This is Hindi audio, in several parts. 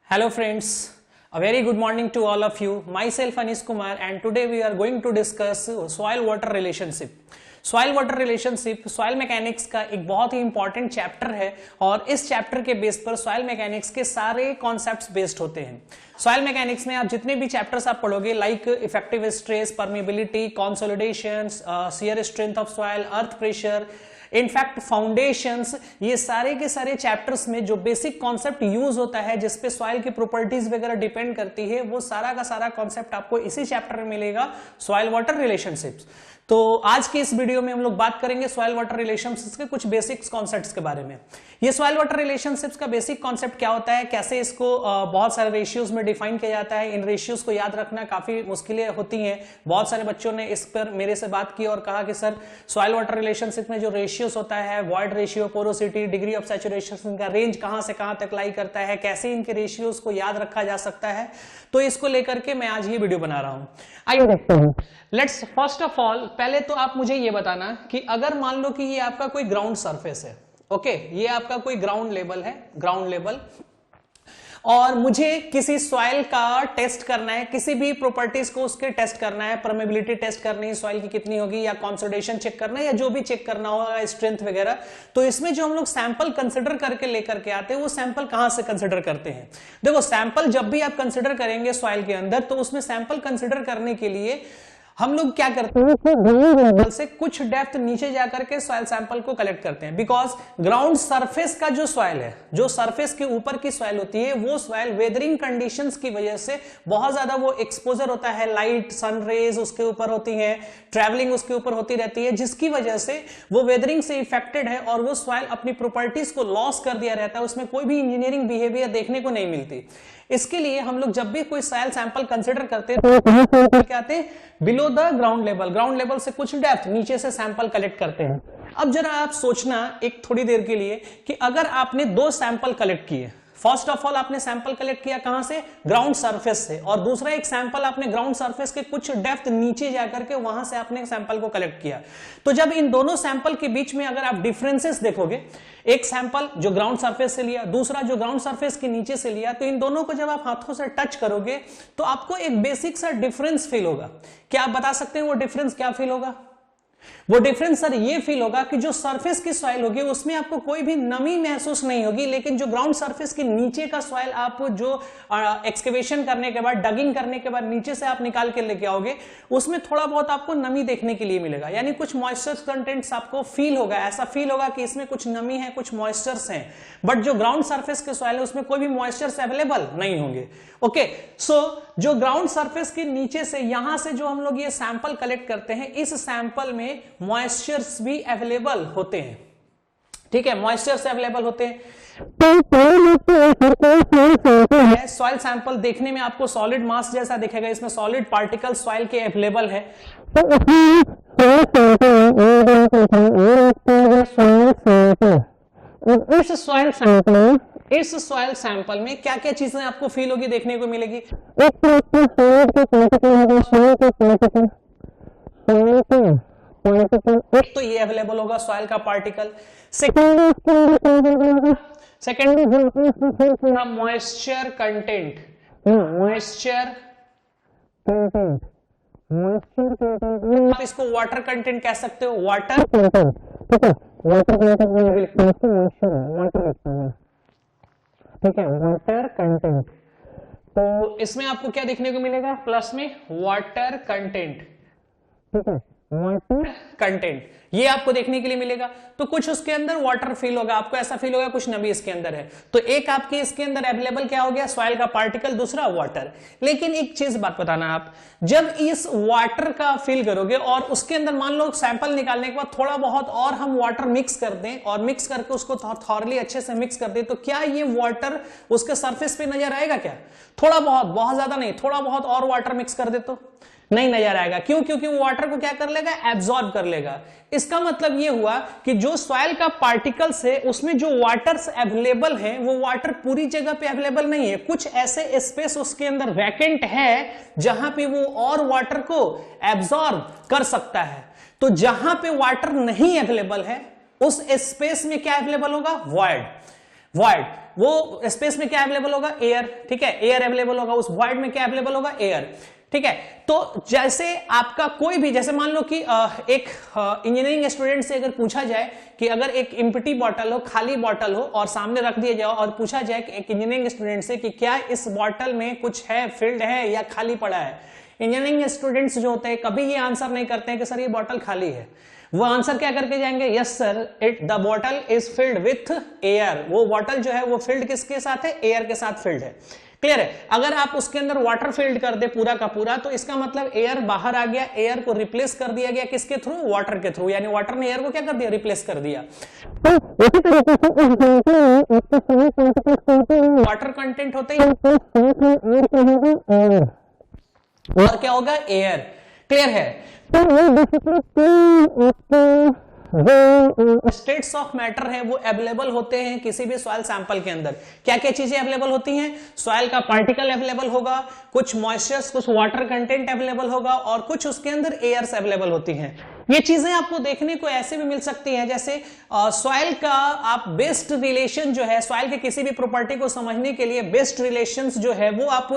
Hello friends, a very good morning to all of you. Myself Anish Kumar and today we are going to discuss soil water relationship. Soil water relationship soil mechanics का एक बहुत ही इंपॉर्टेंट चैप्टर है और इस चैप्टर के बेस पर सॉइल मैकेनिक्स के सारे कॉन्सेप्ट्स बेस्ड होते हैं। सॉइल मैकेनिक्स में आप जितने भी चैप्टर्स आप पढ़ोगे like effective stress, permeability, consolidation, shear strength of soil, earth pressure, in fact foundations, ये सारे के सारे चैप्टर्स में जो बेसिक कॉन्सेप्ट यूज होता है जिसपे सॉइल की प्रॉपर्टीज वगैरह डिपेंड करती है वो सारा का सारा कॉन्सेप्ट आपको इसी चैप्टर में मिलेगा, सॉइल वाटर रिलेशनशिप्स। तो आज के इस वीडियो में हम लोग बात करेंगे सॉइल वाटर रिलेशनशिप्स के कुछ बेसिक कॉन्सेप्ट्स के बारे में। ये सॉइल वाटर रिलेशनशिप्स का बेसिक कॉन्सेप्ट क्या होता है, कैसे इसको बहुत सारे रेशियोज में डिफाइन किया जाता है। इन रेशियोज को याद रखना काफी मुश्किलें होती हैं। बहुत सारे बच्चों ने इस पर मेरे से बात की और कहा कि सर सॉइल वाटर रिलेशनशिप में जो रेशियोज होता है, void ratio, porosity, degree of saturation का रेंज कहां से कहां तक लाई करता है, कैसे इनके रेशियोज को याद रखा जा सकता है। तो इसको लेकर के मैं आज ये वीडियो बना रहा हूं। आइए देखते हैं। लेट्स फर्स्ट ऑफ ऑल पहले तो आप मुझे ये बताना कि अगर मान लो कि ये आपका कोई ग्राउंड सरफेस है, ओके, ये आपका कोई ग्राउंड लेवल है, ग्राउंड लेवल, और मुझे किसी सॉइल का टेस्ट करना है, किसी भी प्रॉपर्टीज को उसके टेस्ट करना है, परमेबिलिटी टेस्ट करनी है सॉइल की कितनी होगी, या कंसोलिडेशन चेक करना है, या जो भी चेक करना होगा, स्ट्रेंथ वगैरह। तो इसमें जो हम लोग सैंपल कंसिडर करके लेकर के आते हैं वो सैंपल कहां से कंसिडर करते हैं। देखो सैंपल जब भी आप कंसिडर करेंगे सॉइल के अंदर तो उसमें सैंपल कंसिडर करने के लिए हम लोग क्या करते हैं, ग्राउंड लेवल से कुछ डेप्थ नीचे जाकर के सॉइल सैंपल को कलेक्ट करते हैं। बिकॉज ग्राउंड सरफेस का जो सॉइल है, जो सरफेस के ऊपर की सॉइल होती है, वो सॉइल वेदरिंग कंडीशंस की वजह से बहुत ज्यादा वो एक्सपोजर होता है, लाइट, सन रेज उसके ऊपर होती है, ट्रैवलिंग उसके ऊपर होती रहती है, जिसकी वजह से वो वेदरिंग से इफेक्टेड है और वो सॉइल अपनी प्रॉपर्टीज को लॉस कर दिया रहता है, उसमें कोई भी इंजीनियरिंग बिहेवियर देखने को नहीं मिलती। इसके लिए हम लोग जब भी कोई सॉइल सैंपल कंसिडर करते हैं तो क्या आते हैं, below the ground level, ground level से कुछ डेप्थ नीचे से सैंपल कलेक्ट करते हैं। अब जरा आप सोचना एक थोड़ी देर के लिए कि अगर आपने दो सैंपल कलेक्ट किए, फर्स्ट ऑफ ऑल आपने सैंपल कलेक्ट किया कहां से, ग्राउंड सरफेस से, और दूसरा एक सैंपल आपने ग्राउंड सरफेस के कुछ डेप्थ नीचे जाकर के वहां से आपने सैंपल को कलेक्ट किया। तो जब इन दोनों सैंपल के बीच में अगर आप डिफरेंसेस देखोगे, एक सैंपल जो ग्राउंड सरफेस से लिया, दूसरा जो ग्राउंड सरफेस के नीचे से लिया, तो इन दोनों को जब आप हाथों से टच करोगे तो आपको एक बेसिक सा डिफरेंस फील होगा। क्या आप बता सकते हैं वो डिफरेंस क्या फील होगा? वो डिफरेंस सर ये फील होगा कि जो सरफेस की सॉइल होगी उसमें आपको कोई भी नमी महसूस नहीं होगी, लेकिन जो ग्राउंड सरफेस के नीचे का सॉइल आप जो एक्सकेवेशन करने के बाद, डगिंग करने के बाद नीचे से आप निकाल के लेके आओगे उसमें थोड़ा बहुत आपको नमी देखने के लिए मिलेगा, यानी कुछ मॉइस्चर कंटेंट्स आपको फील होगा, ऐसा फील होगा कि इसमें कुछ नमी है, कुछ मॉइस्चर्स हैं। बट जो ग्राउंड सरफेस के सॉइल है उसमें कोई भी मॉइस्चर्स अवेलेबल नहीं होंगे। ओके, सो जो ग्राउंड सरफेस के नीचे से यहां से जो हम लोग ये सैंपल कलेक्ट करते हैं, इस सैंपल में मॉइस्चर्स भी अवेलेबल होते हैं। ठीक है, मॉइस्चर्स अवेलेबल होते हैं। सॉइल सैंपल देखने में आपको सॉलिड मास जैसा दिखेगा, इसमें सॉलिड पार्टिकल सॉइल के अवेलेबल है। इस सॉइल सैंपल में क्या क्या चीजें आपको फील होगी, देखने को मिलेगी। तो ये अवेलेबल होगा सॉइल का पार्टिकल। सेकेंड मॉइस्चर कंटेंट, आप इसको वाटर कंटेंट कह सकते हो, वाटर ठीक है, वाटर कंटेंट। तो इसमें आपको क्या देखने को मिलेगा, प्लस में वाटर कंटेंट, ठीक है, वाटर कंटेंट ये आपको देखने के लिए मिलेगा। तो कुछ उसके अंदर वाटर फील होगा, आपको ऐसा फील होगा कुछ नमी इसके अंदर है। तो एक आपके इसके अंदर अवेलेबल क्या हो गया, सॉइल का पार्टिकल, दूसरा वाटर। लेकिन एक चीज बात बताना, आप जब इस वाटर का फील करोगे और उसके अंदर मान लो सैंपल निकालने के बाद थोड़ा बहुत और हम वाटर मिक्स कर दें और मिक्स करके उसको थॉरली अच्छे से मिक्स कर दें, तो क्या ये वाटर उसके सरफेस पे नजर आएगा क्या? थोड़ा बहुत, बहुत ज्यादा नहीं, थोड़ा बहुत और वाटर मिक्स कर दे तो नहीं नजर आएगा। क्यों? क्योंकि वो वाटर को क्या कर लेगा, एब्जॉर्ब कर लेगा। इसका मतलब ये हुआ कि जो सॉइल का पार्टिकल्स है उसमें जो वाटर्स अवेलेबल है वो वाटर पूरी जगह पे अवेलेबल नहीं है, कुछ ऐसे स्पेस उसके अंदर वैकेंट है जहां पे वो और वाटर को एब्जॉर्ब कर सकता है। तो जहां पे वाटर नहीं अवेलेबल है उस स्पेस में क्या अवेलेबल होगा, वॉइड। वॉइड, वो स्पेस में क्या अवेलेबल होगा, एयर, ठीक है, एयर अवेलेबल होगा, उस वॉइड में क्या अवेलेबल होगा, एयर, ठीक है। तो जैसे आपका कोई भी, जैसे मान लो कि एक इंजीनियरिंग स्टूडेंट से अगर पूछा जाए कि अगर एक एम्प्टी बॉटल हो, खाली बॉटल हो और सामने रख दिया जाए और पूछा जाए कि एक इंजीनियरिंग स्टूडेंट से कि क्या इस बॉटल में कुछ है, फिल्ड है या खाली पड़ा है, इंजीनियरिंग स्टूडेंट्स जो होते हैं कभी ये आंसर नहीं करते हैं कि सर ये बॉटल खाली है। वो आंसर क्या करके जाएंगे, yes sir the bottle is filled with air, वो बॉटल जो है वो फिल्ड किसके साथ है, एयर के साथ फिल्ड है। क्लियर है। अगर आप उसके अंदर वाटर फिल्ड कर दे पूरा का पूरा, तो इसका मतलब एयर बाहर आ गया, एयर को रिप्लेस कर दिया गया किसके थ्रू, वाटर के थ्रू, यानी वाटर ने एयर को क्या कर दिया, रिप्लेस कर दिया। वाटर कंटेंट होते ही और क्या होगा, एयर। क्लियर है। स्टेट्स ऑफ मैटर है वो अवेलेबल होते हैं किसी भी सॉइल सैंपल के अंदर। क्या क्या चीजें अवेलेबल होती हैं, सॉइल का पार्टिकल अवेलेबल होगा, कुछ मॉइस्चर्स, कुछ वाटर कंटेंट अवेलेबल होगा और कुछ उसके अंदर एयर्स अवेलेबल होती हैं। ये चीजें आपको देखने को ऐसे भी मिल सकती हैं, जैसे सॉइल का आप बेस्ट रिलेशन जो है, सॉइल के किसी भी प्रॉपर्टी को समझने के लिए बेस्ट रिलेशंस जो है वो आप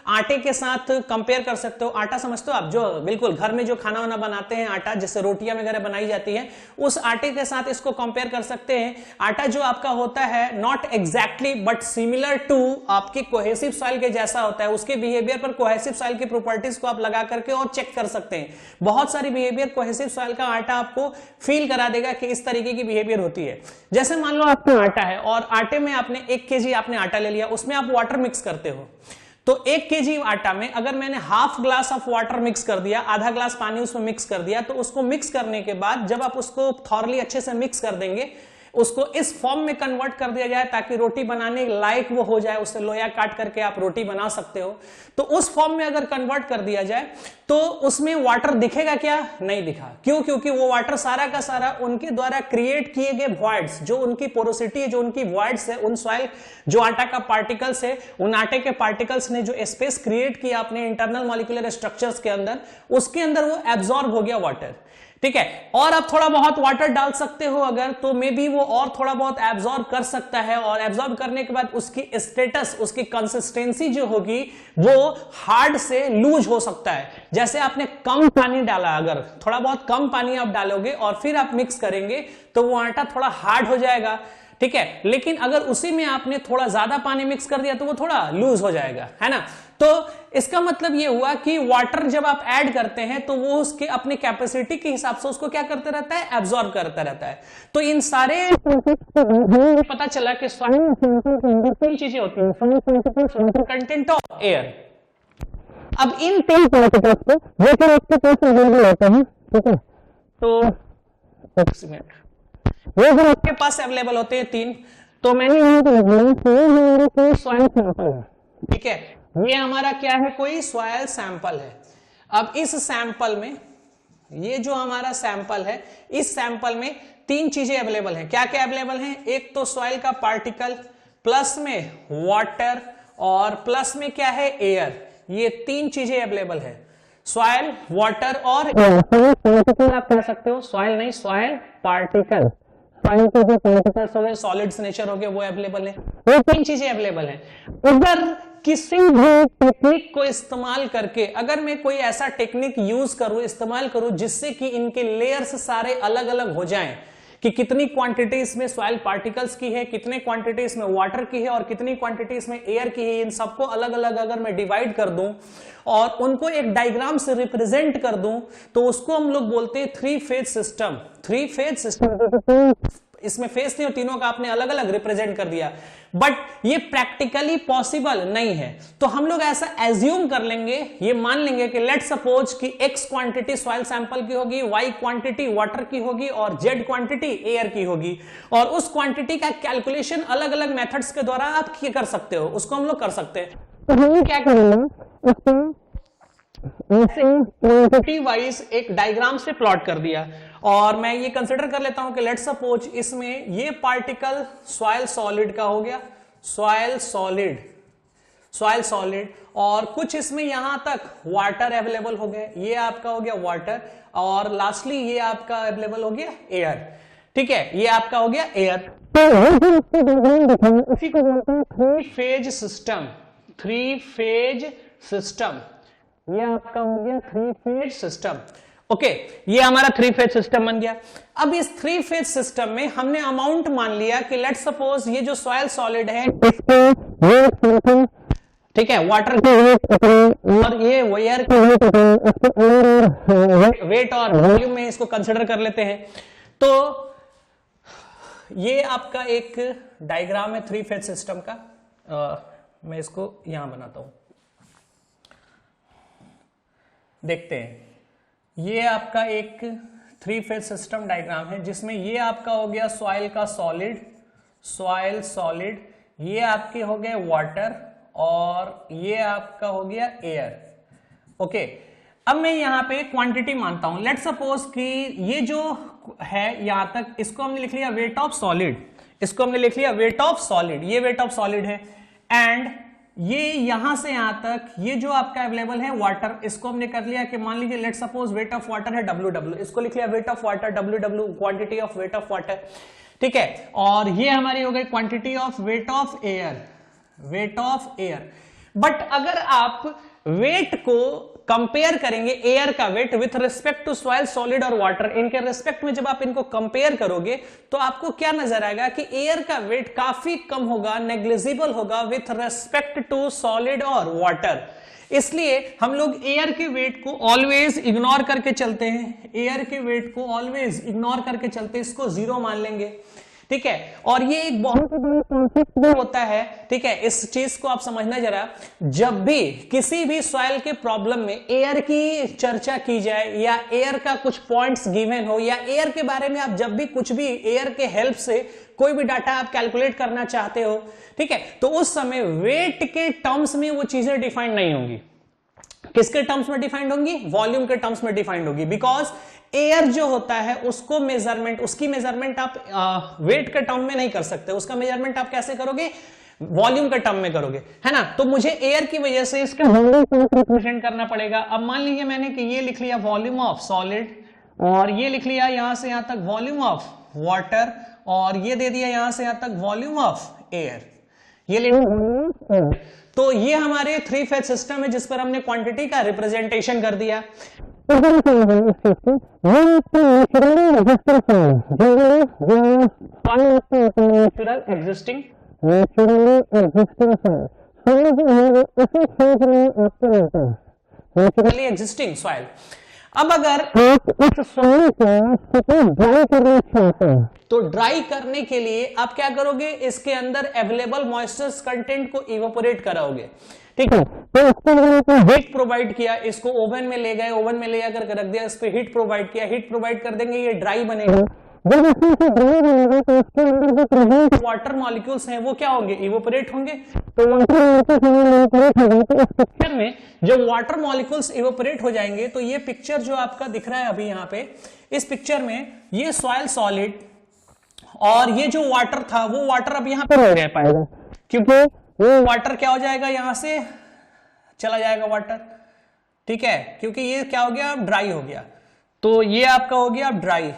आटे के साथ कंपेयर कर सकते हो। आटा समझते हो आप, जो बिल्कुल घर में जो खाना वाना बनाते हैं, आटा जिससे रोटियां वगैरह बनाई जाती है, उस आटे के साथ इसको कंपेयर कर सकते हैं। आटा जो आपका होता है not exactly but similar to आपकी कोहेसिव सॉइल के जैसा होता है, उसके बिहेवियर पर कोहेसिव सॉइल की प्रॉपर्टीज को आप लगा करके और चेक कर सकते हैं। बहुत सारी बिहेवियर कोहेसिव सॉइल का आटा आपको फील करा देगा कि इस तरीके की बिहेवियर होती है। जैसे मान लो आपका आटा है और आटे में आपने 1 केजी आपने आटा ले लिया, उसमें आप वाटर मिक्स करते हो, तो 1 केजी आटा में अगर मैंने half glass of water mix कर दिया, आधा ग्लास पानी उसमें मिक्स कर दिया, तो उसको मिक्स करने के बाद जब आप उसको थॉरली अच्छे से मिक्स कर देंगे, उसको इस फॉर्म में कन्वर्ट कर दिया जाए ताकि रोटी बनाने लायक वो हो जाए, उससे लोया काट करके आप रोटी बना सकते हो। तो उस फॉर्म में अगर कन्वर्ट कर दिया जाए तो उसमें वाटर दिखेगा क्या, नहीं दिखा। क्यों, क्योंकि वो वाटर सारा का सारा उनके द्वारा क्रिएट किए गए वॉइड्स, जो उनकी पोरोसिटी है, जो उनकी वॉइड्स है, उन सॉइल जो आटा का पार्टिकल्स है, उन आटे के पार्टिकल्स ने जो स्पेस क्रिएट किया अपने इंटरनल मॉलिक्यूलर स्ट्रक्चर्स के अंदर, उसके अंदर वो एब्जॉर्ब हो गया वाटर। ठीक है। और आप थोड़ा बहुत वाटर डाल सकते हो अगर, तो मे बी वो और थोड़ा बहुत एब्जॉर्ब कर सकता है, और एब्जॉर्ब करने के बाद उसकी स्टेटस, उसकी कंसिस्टेंसी जो होगी वो हार्ड से लूज हो सकता है। जैसे आपने कम पानी डाला, अगर थोड़ा बहुत कम पानी आप डालोगे और फिर आप मिक्स करेंगे तो वो आटा थोड़ा हार्ड हो जाएगा, ठीक है। लेकिन अगर उसी में आपने थोड़ा ज्यादा पानी मिक्स कर दिया तो वो थोड़ा लूज हो जाएगा, है ना। तो इसका मतलब ये हुआ कि वाटर जब आप ऐड करते हैं तो वो उसके अपने कैपेसिटी के हिसाब से उसको क्या करते रहता है, एब्जॉर्ब करता रहता है। तो इन सारे पता चला कि तीन चीजें होती हैं, कंटेंट ऑफ एयर। अब इन 3 पार्टिकल्स को जो कि आपके पास अवेलेबल होते हैं, ठीक है, तो वो जो आपके पास अवेलेबल होते हैं 3, तो मैंने सॉइल सैंपल है, ठीक है, ये हमारा क्या है, कोई सॉइल सैंपल है। अब इस सैंपल में, ये जो हमारा सैंपल है, इस सैंपल में 3 चीजें अवेलेबल हैं। क्या क्या अवेलेबल हैं, एक तो सॉइल का पार्टिकल, प्लस में वाटर, और प्लस में क्या है, एयर। ये 3 चीजें अवेलेबल है, सॉइल, वाटर और एयर। आप कह सकते हो सॉइल नहीं, सॉइल पार्टिकल, पार्टिकल्स हो गए, सॉलिड्स नेचर हो गए, वो अवेलेबल है। वो 3 चीजें अवेलेबल है। अगर किसी भी टेक्निक को इस्तेमाल करके, अगर मैं कोई ऐसा टेक्निक यूज करूं, इस्तेमाल करूं, जिससे कि इनके लेयर्स सारे अलग अलग हो जाएं, कि कितनी क्वांटिटी इसमें सॉइल पार्टिकल्स की है, कितने क्वांटिटी इसमें वाटर की है और कितनी क्वांटिटी इसमें एयर की है, इन सबको अलग अलग अगर मैं डिवाइड कर दूं और उनको एक डायग्राम से रिप्रेजेंट कर दूं, तो उसको हम लोग बोलते हैं 3 फेज सिस्टम। 3 फेज सिस्टम, इसमें फेस नहीं, और तीनों का आपने अलग अलग रिप्रेजेंट कर दिया, बट ये प्रैक्टिकली पॉसिबल नहीं है। तो हम लोग ऐसा एज्यूम कर लेंगे, ये मान लेंगे कि लेट सपोज कि x क्वांटिटी सॉइल सैंपल की होगी, y क्वांटिटी वाटर की होगी और z क्वांटिटी एयर की होगी, और उस क्वांटिटी का कैलकुलेशन अलग अलग मेथड्स के द्वारा आप कर सकते हो, उसको हम लोग कर सकते हैं। तो हम क्या करेंगे, क्वांटिटी वाइज एक डायग्राम से प्लॉट कर दिया, और मैं ये कंसिडर कर लेता हूं कि लेट्स सपोज इसमें ये पार्टिकल सॉइल सॉलिड का हो गया, सॉइल सॉलिड, सॉइल सॉलिड, और कुछ इसमें यहां तक वाटर अवेलेबल हो गए, ये आपका हो गया वाटर, और लास्टली ये आपका अवेलेबल हो गया एयर, ठीक है, ये आपका हो गया एयर। इसी को बोलते हैं three phase system. Three phase system, ये आपका हो गया थ्री फेज सिस्टम। ओके, ये हमारा थ्री फेज सिस्टम बन गया। अब इस थ्री फेज सिस्टम में हमने अमाउंट मान लिया कि लेट सपोज ये जो सॉइल सॉलिड है इसको, ठीक है, वाटर और ये एयर वेट और वॉल्यूम में इसको कंसिडर कर लेते हैं। तो ये आपका एक डायग्राम है थ्री फेज सिस्टम का। मैं इसको यहां बनाता हूं, देखते हैं। ये आपका एक थ्री फेज सिस्टम डायग्राम है जिसमें ये आपका हो गया सॉइल का सॉलिड, सॉइल सॉलिड, ये आपके हो गए वाटर और ये आपका हो गया एयर। ओके, अब मैं यहां पे क्वांटिटी मानता हूं। लेट सपोज कि ये जो है यहां तक, इसको हमने लिख लिया वेट ऑफ सॉलिड, इसको हमने लिख लिया वेट ऑफ सॉलिड, ये वेट ऑफ सॉलिड है। एंड ये यहां से यहां तक ये जो आपका अवेलेबल है वाटर, इसको हमने कर लिया कि मान लीजिए let suppose weight of water है WW, इसको लिख लिया weight of water WW, quantity of weight of water, ठीक है। और ये हमारी हो गई quantity of weight of air, weight of air. But अगर आप वेट को कंपेयर करेंगे, एयर का weight with respect to soil solid और वाटर, इनके रिस्पेक्ट में जब आप इनको कंपेयर करोगे तो आपको क्या नजर आएगा कि एयर का वेट काफी कम होगा, नेग्लिजिबल होगा विथ रिस्पेक्ट टू सॉलिड और वाटर। इसलिए हम लोग एयर के वेट को ऑलवेज इग्नोर करके चलते हैं, एयर के वेट को ऑलवेज इग्नोर करके चलते हैं, इसको जीरो मान लेंगे, ठीक है। और ये एक बहुत बड़ा कॉन्सेप्ट होता है, ठीक है, इस चीज को आप समझना जरा। जब भी किसी भी सॉइल के प्रॉब्लम में एयर की चर्चा की जाए या एयर का कुछ पॉइंट्स गिवन हो या एयर के बारे में आप जब भी कुछ भी एयर के हेल्प से कोई भी डाटा आप कैलकुलेट करना चाहते हो, ठीक है, तो उस समय वेट के टर्म्स में वो चीजें डिफाइंड नहीं होंगी। किसके टर्म्स में डिफाइंड होंगी? वॉल्यूम के टर्म्स में डिफाइंड होगी। बिकॉज एयर जो होता है उसको मेजरमेंट, उसकी मेजरमेंट आप वेट के टर्म में नहीं कर सकते, उसका मेजरमेंट आप कैसे करोगे? वॉल्यूम के टर्म में करोगे, है ना। तो मुझे एयर की वजह से इसका वॉल्यूम को रिप्रेजेंट करना पड़ेगा। अब मान लीजिए मैंने कि ये लिख लिया वॉल्यूम ऑफ सॉलिड और ये लिख लिया यहां से यहां तक वॉल्यूम ऑफ वाटर और ये दे दिया यहां से यहां तक वॉल्यूम ऑफ एयर, ये ले लिया। तो ये हमारे थ्री फेज सिस्टम है जिस पर हमने क्वांटिटी का रिप्रेजेंटेशन कर दिया। Existing soil. अब अगर आप इस सॉइल को ड्राई करना चाहते हैं तो ड्राई करने के लिए आप क्या करोगे? इसके अंदर अवेलेबल मॉइस्चर कंटेंट को इवेपोरेट कराओगे, ठीक है। तो इसको हीट प्रोवाइड किया, इसको ओवन में ले गए, ओवन में ले जाकर रख दिया, इस पे हीट प्रोवाइड किया, हीट प्रोवाइड कर देंगे, ये ड्राई बनेगा। जब इसमें से ड्राई बनेगा तो इसके अंदर जो प्रेजेंट वाटर मॉलिक्यूल्स हैं वो क्या होंगे? इवेपोरेट होंगे। तो इस पिक्चर में जब वाटर मॉलिक्यूल्स इवेपोरेट हो जाएंगे तो ये पिक्चर जो आपका दिख रहा है अभी यहाँ पे, इस पिक्चर में ये सॉइल सॉलिड और ये जो वाटर था वो वाटर अब यहाँ पे नहीं रह पाएगा, क्योंकि वो वाटर क्या हो जाएगा? यहां से चला जाएगा वाटर, ठीक है, क्योंकि ये क्या हो गया? अब ड्राई हो गया। तो ये आपका हो गया अब ड्राई,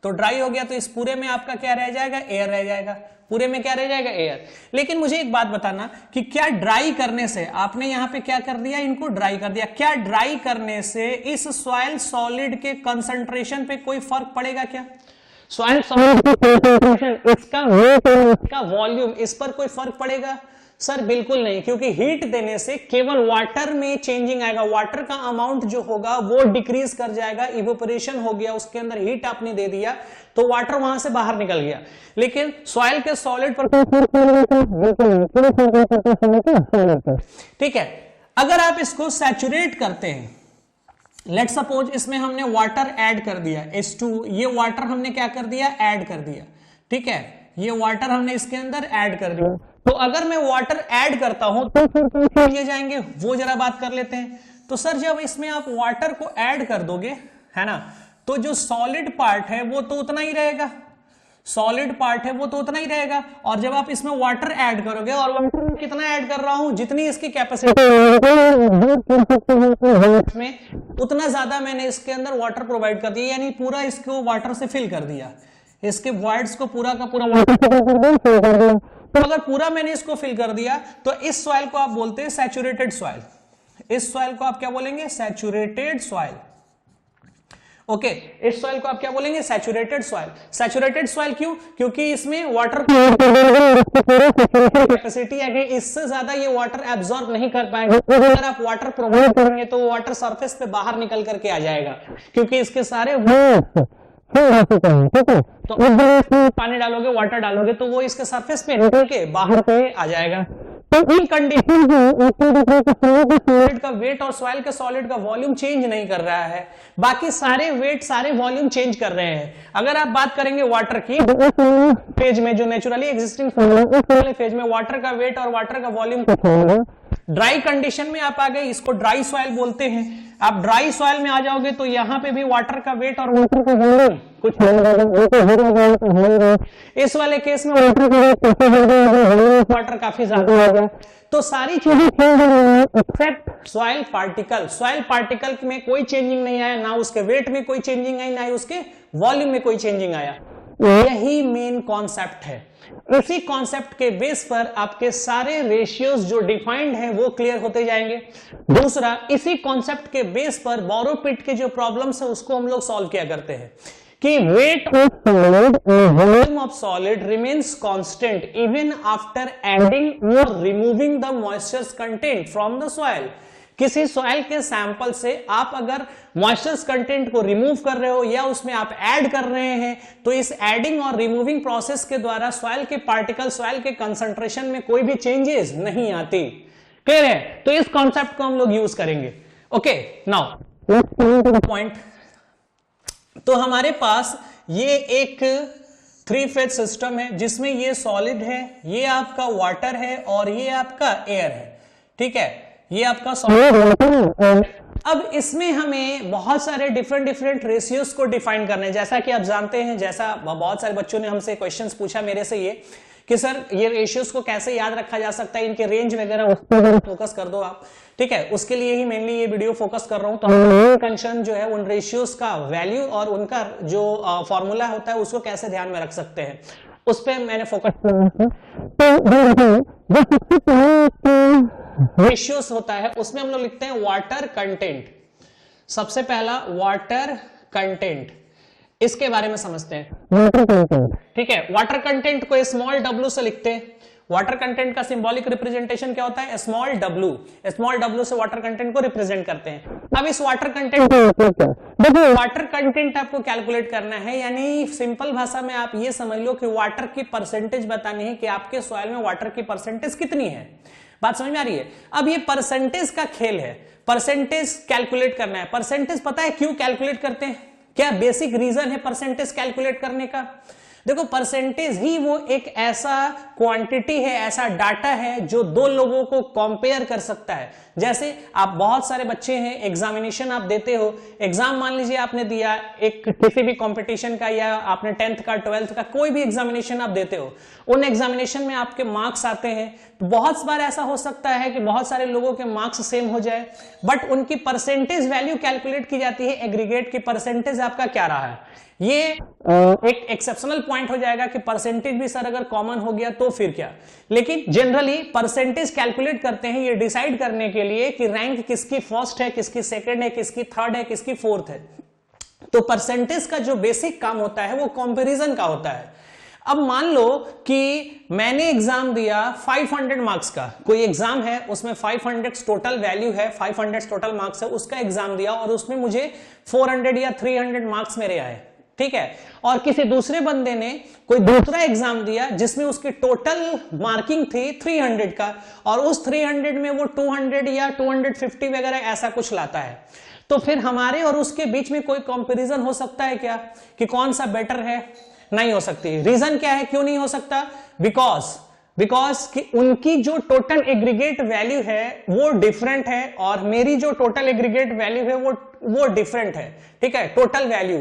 तो ड्राई हो गया तो इस पूरे में आपका क्या रह जाएगा? एयर रह जाएगा। पूरे में क्या रह जाएगा? एयर। लेकिन मुझे एक बात बताना कि क्या ड्राई करने से, आपने यहां पे क्या कर दिया? इनको ड्राई कर दिया, क्या ड्राई करने से इस सॉइल सॉलिड के कंसंट्रेशन पे कोई फर्क पड़ेगा क्या? सॉइल सॉलिड की कंसंट्रेशन, इसका वेट और इसका वॉल्यूम, इस पर कोई फर्क पड़ेगा? सर बिल्कुल नहीं, क्योंकि हीट देने से केवल वाटर में चेंजिंग आएगा, वाटर का अमाउंट जो होगा वो डिक्रीज कर जाएगा, इवेपोरेशन हो गया, उसके अंदर हीट आपने दे दिया तो वाटर वहां से बाहर निकल गया। लेकिन सॉइल के सॉलिड पर ठीक है। अगर आप इसको सैचुरेट करते हैं, लेट सपोज इसमें हमने वाटर ऐड कर दिया H2, ये वाटर हमने क्या कर दिया? ऐड कर दिया, ठीक है, ये वाटर हमने इसके अंदर ऐड कर दिया। तो अगर मैं वाटर ऐड करता हूं तो फिर कैसे लिए जाएंगे वो जरा बात कर लेते हैं। तो सर जब इसमें आप वाटर को ऐड कर दोगे, है ना, तो जो सॉलिड पार्ट है वो तो उतना ही रहेगा, सॉलिड पार्ट है वो तो उतना ही रहेगा। और जब आप इसमें वाटर ऐड करोगे, और वाटर में कितना ऐड कर रहा हूं? जितनी इसकी कैपेसिटी में उतना ज्यादा मैंने इसके अंदर वाटर प्रोवाइड कर दिया, यानी पूरा इसको वाटर से फिल कर दिया। इसके वॉइड्स को पूरा का पूरा वाटर कर दिया। तो अगर पूरा मैंने इसको फिल कर दिया तो इस सॉइल को आप बोलते हैं सैचुरेटेड सॉइल। इस सॉइल को आप क्या बोलेंगे? Saturated soil. ओके, इस सॉइल को आप क्या बोलेंगे? Saturated soil. सैचुरेटेड सॉइल क्यों? क्योंकि इसमें वाटर कैपेसिटी है कि इससे ज्यादा ये वाटर एब्जॉर्ब नहीं कर पाएंगे। अगर आप वाटर प्रोवाइड करेंगे तो वो वाटर सरफेस पे बाहर निकल करके आ जाएगा, क्योंकि इसके सारे तो पानी डालोगे, वाटर डालोगे तो वो इसके सरफेस पे निकल के बाहर पे आ जाएगा। तो इन कंडीशन सॉलिड का वेट और सॉइल के सॉलिड का वॉल्यूम चेंज नहीं कर रहा है, बाकी सारे वेट सारे वॉल्यूम चेंज कर रहे हैं। अगर आप बात करेंगे वाटर की फेज में, जो नेचुरली एग्जिस्टिंग फेज में वाटर का वेट और वाटर का वॉल्यूम, ड्राई कंडीशन में आप आ गए, इसको ड्राई सॉइल बोलते हैं। आप ड्राई सॉइल में आ जाओगे तो यहाँ पे भी वाटर का वेट और वाटर का वॉल्यूम कुछ इस वाले केस में वाटर काफी ज्यादा होगा। तो सारी चीजें except soil particle. Soil particle में कोई चेंजिंग नहीं आया, ना उसके वेट में कोई चेंजिंग आई, ना उसके वॉल्यूम में कोई चेंजिंग आया। यही मेन कॉन्सेप्ट है। इसी कॉन्सेप्ट के बेस पर आपके सारे रेशियोज जो डिफाइंड हैं वो क्लियर होते जाएंगे। दूसरा, इसी कॉन्सेप्ट के बेस पर बोरो पिट के जो प्रॉब्लम्स है उसको हम लोग सॉल्व किया करते हैं कि वेट ऑफ सॉलिड और volume of solid remains constant even after adding और removing the moisture content from the soil. किसी सॉइल के सैंपल से आप अगर मॉइस्चर कंटेंट को रिमूव कर रहे हो या उसमें आप ऐड कर रहे हैं, तो इस एडिंग और रिमूविंग प्रोसेस के द्वारा सॉइल के पार्टिकल, सॉइल के कंसंट्रेशन में कोई भी चेंजेस नहीं आती। क्लियर है? तो इस कॉन्सेप्ट को हम लोग यूज करेंगे। Okay, now point. तो हमारे पास ये एक 3 फेज सिस्टम है जिसमें ये सॉलिड है, ये आपका वाटर है और ये आपका एयर है। ठीक है, ये आपका सॉलिड। अब इसमें हमें बहुत सारे डिफरेंट रेशियोज को डिफाइन करने हैं। जैसा कि आप जानते हैं, जैसा बहुत सारे बच्चों ने हमसे क्वेश्चंस पूछा मेरे से, ये कि सर ये रेशियोज को कैसे याद रखा जा सकता है, इनके रेंज वगैरह उस पर फोकस कर दो आप। ठीक है, उसके लिए ही मेनली ये वीडियो फोकस कर रहा हूं। तो मेन कंसर्न जो है उन रेशियोज का वैल्यू और उनका जो फॉर्मूला होता है उसको कैसे ध्यान में रख सकते हैं, उस पर मैंने फोकस रेशियोज होता है उसमें हम लोग लिखते हैं वाटर कंटेंट। सबसे पहला वाटर कंटेंट, इसके बारे में समझते हैं। ठीक है, वाटर कंटेंट को स्मॉल w से लिखते हैं। वाटर कंटेंट का सिंबॉलिक रिप्रेजेंटेशन क्या होता है? Small w। स्मॉल w से वाटर कंटेंट को रिप्रेजेंट करते हैं। अब इस वाटर कंटेंट आपको कैलकुलेट करना है, यानी सिंपल भाषा में आप ये समझ लो कि वाटर की परसेंटेज बतानी है कि आपके सॉइल में वाटर की परसेंटेज कितनी है। बात समझ में आ रही है? अब ये परसेंटेज का खेल है, परसेंटेज कैलकुलेट करना है। परसेंटेज पता है क्यों कैलकुलेट करते हैं? क्या बेसिक रीजन है परसेंटेज कैलकुलेट करने का? देखो, परसेंटेज ही वो एक ऐसा क्वांटिटी है, ऐसा डाटा है जो दो लोगों को कंपेयर कर सकता है। जैसे आप बहुत सारे बच्चे हैं, एग्जामिनेशन आप देते हो, एग्जाम मान लीजिए आपने दिया एक किसी भी कंपटीशन का, या आपने 10th का 12th का कोई भी एग्जामिनेशन आप देते हो, उन एग्जामिनेशन में आपके मार्क्स आते हैं। तो बहुत बार ऐसा हो सकता है कि बहुत सारे लोगों के मार्क्स सेम हो जाए, बट उनकी परसेंटेज वैल्यू कैलकुलेट की जाती है, एग्रीगेट की परसेंटेज आपका क्या रहा है। ये एक एक्सेप्शनल पॉइंट हो जाएगा कि परसेंटेज भी सर अगर कॉमन हो गया तो फिर क्या, लेकिन जनरली परसेंटेज कैलकुलेट करते हैं ये डिसाइड करने के लिए कि रैंक किसकी फर्स्ट है, किसकी सेकंड है, किसकी थर्ड है, किसकी फोर्थ है। तो परसेंटेज का जो बेसिक काम होता है वो कंपैरिजन का होता है। अब मान लो कि मैंने एग्जाम दिया 500 मार्क्स का, कोई एग्जाम है उसमें 500 टोटल वैल्यू है, 500 टोटल मार्क्स है, उसका एग्जाम दिया और उसमें मुझे 400 या 300 मार्क्स मेरे आए। ठीक है, और किसी दूसरे बंदे ने कोई दूसरा एग्जाम दिया जिसमें उसकी टोटल मार्किंग थी 300 का, और उस 300 में वो 200 या 250 वगैरह ऐसा कुछ लाता है। तो फिर हमारे और उसके बीच में कोई कंपैरिजन हो सकता है क्या कि कौन सा बेटर है? नहीं हो सकती। रीजन क्या है, क्यों नहीं हो सकता? बिकॉज कि उनकी जो टोटल एग्रीगेट वैल्यू है वो डिफरेंट है और मेरी जो टोटल एग्रीगेट वैल्यू है वो डिफरेंट है। ठीक है, टोटल वैल्यू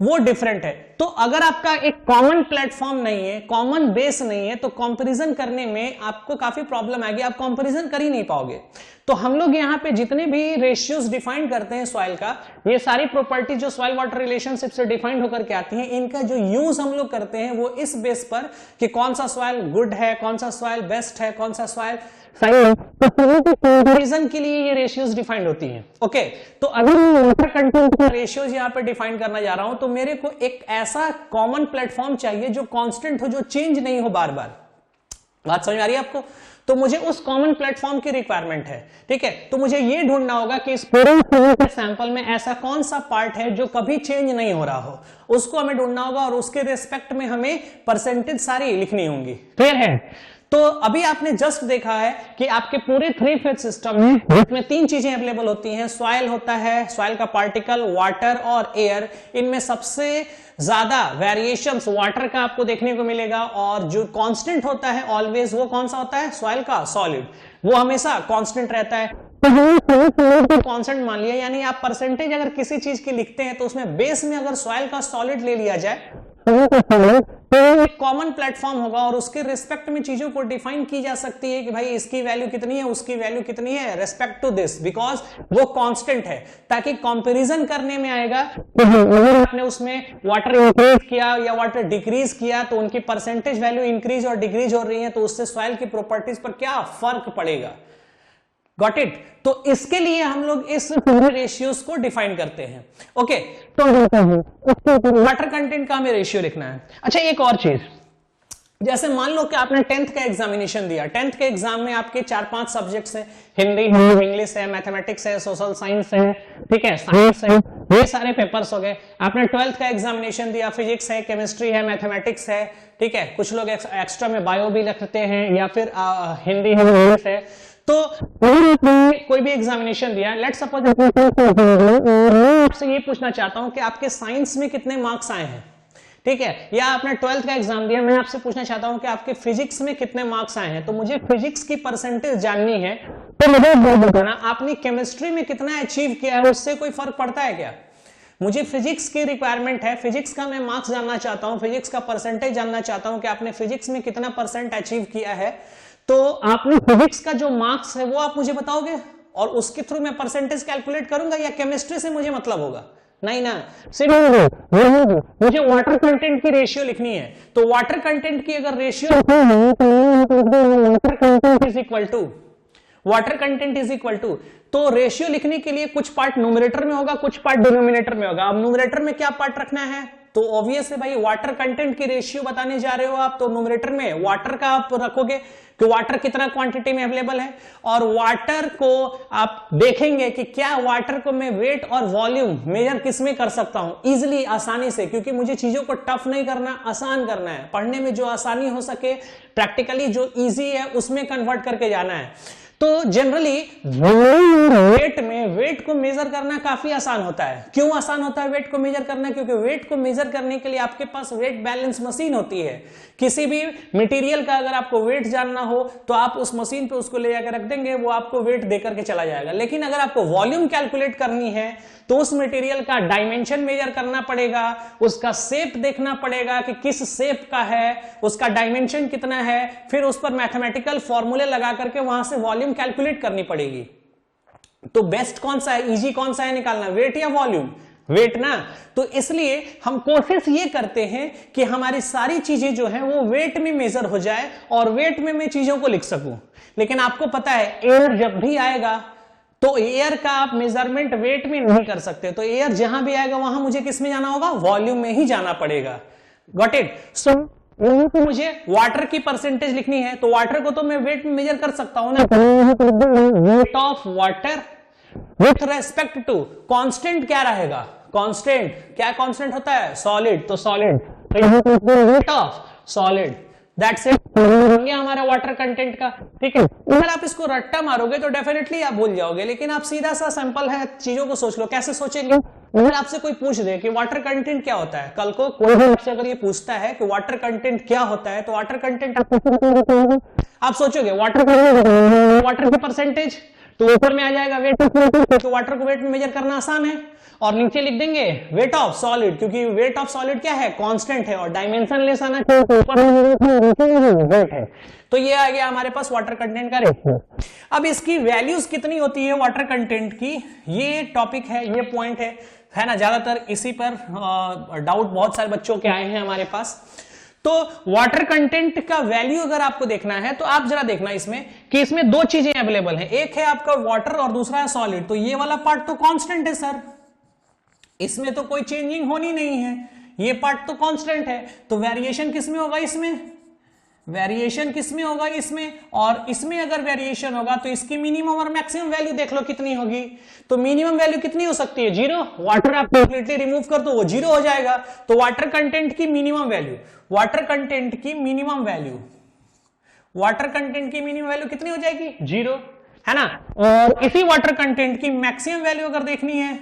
वो डिफरेंट है। तो अगर आपका एक कॉमन प्लेटफॉर्म नहीं है, कॉमन बेस नहीं है, तो कंपैरिजन करने में आपको काफी प्रॉब्लम आएगी, आप कंपैरिजन कर ही नहीं पाओगे। तो हम लोग यहाँ पे जितने भी रेशियोज डिफाइन करते हैं सॉइल का, ये सारी प्रॉपर्टी जो सॉइल वाटर रिलेशनशिप से डिफाइंड होकर के आती हैं, इनका जो यूज हम लोग करते हैं वो इस बेस पर कि कौन सा सॉइल गुड है, कौन सा सॉइल बेस्ट है, कौन सा सॉइल कंपैरिजन के लिए ये रेशियोज डिफाइंड होती हैं। ओके, तो अगर मैं वाटर कंटेंट का रेशियोज यहाँ पे डिफाइन करना जा रहा हूं तो मेरे को एक ऐसा कॉमन प्लेटफॉर्म चाहिए जो कांस्टेंट हो, जो चेंज नहीं हो बार बार। बात समझ आ रही है आपको? तो मुझे उस कॉमन प्लेटफॉर्म की रिक्वायरमेंट है, ठीक है। तो मुझे ये ढूंढना होगा कि इस पूरे सैंपल में ऐसा कौन सा पार्ट है जो कभी चेंज नहीं हो रहा हो, उसको हमें ढूंढना होगा और उसके रिस्पेक्ट में हमें परसेंटेज सारी लिखनी होंगी। क्लियर है? तो अभी आपने जस्ट देखा है कि आपके पूरे 3 फेज सिस्टम में इसमें 3 चीजें अवेलेबल होती हैं। सॉइल होता है, सॉइल का पार्टिकल, वाटर और एयर। इनमें सबसे ज्यादा वेरिएशंस वाटर का आपको देखने को मिलेगा और जो कांस्टेंट होता है ऑलवेज, वो कौन सा होता है? सॉइल का सॉलिड, वो हमेशा कांस्टेंट रहता है। तो कांस्टेंट मान लिया, यानी आप परसेंटेज अगर किसी चीज की लिखते हैं तो उसमें बेस में अगर सॉइल का सॉलिड ले लिया जाए तो एक कॉमन प्लेटफॉर्म होगा और उसके रिस्पेक्ट में चीजों को डिफाइन की जा सकती है कि भाई इसकी वैल्यू कितनी है, उसकी वैल्यू कितनी है रिस्पेक्ट टू दिस, बिकॉज वो कांस्टेंट है, ताकि कंपैरिजन करने में आएगा अगर आपने उसमें वाटर इंक्रीज किया या वाटर डिक्रीज किया तो उनकी परसेंटेज वैल्यू इंक्रीज और डिक्रीज हो रही है तो उससे सॉइल की प्रॉपर्टीज पर क्या फर्क पड़ेगा। Got it? तो इसके लिए हम लोग इस पूरे रेशियोज को डिफाइन करते हैं। ओके, तो वाटर कंटेंट का हमें रेशियो लिखना है। अच्छा, एक और चीज, जैसे मान लो कि आपने 10th का एग्जामिनेशन दिया, 10th के एग्जाम में आपके 4-5 सब्जेक्ट्स हैं, हिंदी, इंग्लिश है, मैथमेटिक्स है, सोशल साइंस है, ठीक है, साइंस है, ये सारे पेपर्स हो गए। आपने 12th का एग्जामिनेशन दिया, फिजिक्स है, केमिस्ट्री है, मैथमेटिक्स है, ठीक है, कुछ लोग एक्स्ट्रा में बायो भी रखते हैं या फिर हिंदी है, इंग्लिश है। तो कोई भी एग्जामिनेशन दिया, लेट्स सपोज आपसे ये पूछना चाहता हूं कि आपके साइंस में कितने मार्क्स आए हैं, ठीक है, या आपने 12th का एग्जाम दिया, मैं आपसे पूछना चाहता हूं कि आपके फिजिक्स में कितने मार्क्स आए हैं, तो मुझे फिजिक्स की परसेंटेज जाननी है। तो मुझे बताना आपने केमिस्ट्री में कितना अचीव किया है, उससे कोई फर्क पड़ता है क्या? मुझे फिजिक्स की रिक्वायरमेंट है, फिजिक्स का मैं मार्क्स जानना चाहता हूं, फिजिक्स का परसेंटेज जानना चाहता हूं कि आपने फिजिक्स में कितना परसेंट अचीव किया है। तो आपने फिजिक्स का जो मार्क्स है वो आप मुझे बताओगे और उसके थ्रू मैं परसेंटेज कैलकुलेट करूंगा, या केमिस्ट्री से मुझे मतलब होगा? नहीं ना, सिर्फ मुझे वाटर कंटेंट की रेशियो लिखनी है। तो वाटर कंटेंट की अगर ratio water content is equal to, तो रेशियो लिखने के लिए कुछ पार्ट न्यूमरेटर में होगा, कुछ पार्ट डिनोमिनेटर में होगा। अब न्यूमरेटर में क्या पार्ट रखना है? तो ऑब्वियस है भाई, वाटर कंटेंट की रेशियो बताने जा रहे हो आप, तो न्यूमरेटर में वाटर का आप रखोगे कि वाटर कितना क्वांटिटी में अवेलेबल है, और वाटर को आप देखेंगे कि क्या वाटर को मैं वेट और वॉल्यूम मेजर किस में कर सकता हूं इजिली, आसानी से, क्योंकि मुझे चीजों को टफ नहीं करना, आसान करना है। पढ़ने में जो आसानी हो सके, प्रैक्टिकली जो इजी है उसमें कन्वर्ट करके जाना है। तो जनरली वेट को मेजर करना काफी आसान होता है। क्यों आसान होता है वेट को मेजर करना? क्योंकि वेट को मेजर करने के लिए आपके पास वेट बैलेंस मशीन होती है। किसी भी मटेरियल का अगर आपको वेट जानना हो तो आप उस मशीन पे उसको ले जाकर रख देंगे, वो आपको वेट देकर के चला जाएगा। लेकिन अगर आपको वॉल्यूम कैलकुलेट करनी है तो उस मटेरियल का डायमेंशन मेजर करना पड़ेगा, उसका शेप देखना पड़ेगा कि किस शेप का है, उसका डायमेंशन कितना है, फिर उस पर मैथमेटिकल फॉर्मूले लगा करके वहां से वॉल्यूम कैलकुलेट करनी पड़ेगी। तो बेस्ट कौन सा है, इजी कौन सा है निकालना, वेट या वॉल्यूम? वेट ना। तो इसलिए हम कोशिश ये करते हैं कि हमारी सारी चीजें जो है वो वेट में मेजर हो जाए और वेट में मैं चीजों को लिख सकूं। लेकिन आपको पता है एयर जब भी आएगा तो एयर का आप मेजरमेंट वेट में नहीं कर सकते, तो एयर जहां भी आएगा वहां मुझे किस में जाना होगा, वॉल्यूम में ही जाना पड़ेगा। Got it? सो मुझे वाटर की परसेंटेज लिखनी है तो वाटर को तो मैं वेट में मेजर कर सकता हूं ना, weight of water with respect to constant क्या रहेगा, कांस्टेंट क्या कांस्टेंट होता है, सॉलिड, तो solid weight of solid, that's it, हमारा वाटर कंटेंट का। ठीक है, अगर आप इसको रट्टा मारोगे तो डेफिनेटली आप भूल जाओगे, लेकिन आप सीधा सा सैंपल है, चीजों को सोच लो। कैसे सोचेंगे? अगर आपसे कोई पूछ दे कि वाटर कंटेंट क्या होता है, कल को कोई भी आपसे अगर ये पूछता है कि वाटर कंटेंट क्या होता है, तो वाटर कंटेंट आप सोचोगे वाटर की परसेंटेज, तो ऊपर में आ जाएगा वेट ऑफ लिक्विड, तो वाटर को वेट में मेजर करना आसान है, और नीचे लिख देंगे वेट ऑफ सॉलिड, क्योंकि वेट ऑफ सॉलिड क्या है, कांस्टेंट है, और डायमेंशन लेस आना चाहिए, तो ऊपर में वेट है। तो ये आ गया हमारे पास वाटर कंटेंट का रेशियो। अब इसकी वैल्यूज कितनी होती है वाटर कंटेंट की, ये टॉपिक है, ये पॉइंट है ना, ज्यादातर इसी पर डाउट बहुत सारे बच्चों के आए हैं हमारे पास। तो वाटर कंटेंट का वैल्यू अगर आपको देखना है तो आप जरा देखना इसमें कि इसमें दो चीजें अवेलेबल हैं, एक है आपका वाटर और दूसरा है सॉलिड। तो ये वाला पार्ट तो कांस्टेंट है सर, इसमें तो कोई चेंजिंग होनी नहीं है, ये पार्ट तो कांस्टेंट है, तो वेरिएशन किसमें होगा, इसमें वेरिएशन किसमें होगा, इसमें, और इसमें अगर वेरिएशन होगा तो इसकी मिनिमम और मैक्सिमम वैल्यू देख लो कितनी होगी। तो मिनिमम वैल्यू कितनी हो सकती है, 0। वाटर आप कंप्लीटली रिमूव कर दो वो 0 हो जाएगा। तो वाटर कंटेंट की मिनिमम वैल्यू, वाटर कंटेंट की मिनिमम वैल्यू, वाटर कंटेंट की मिनिमम वैल्यू कितनी हो जाएगी, 0, है ना। और इसी वाटर कंटेंट की मैक्सिमम वैल्यू अगर देखनी है,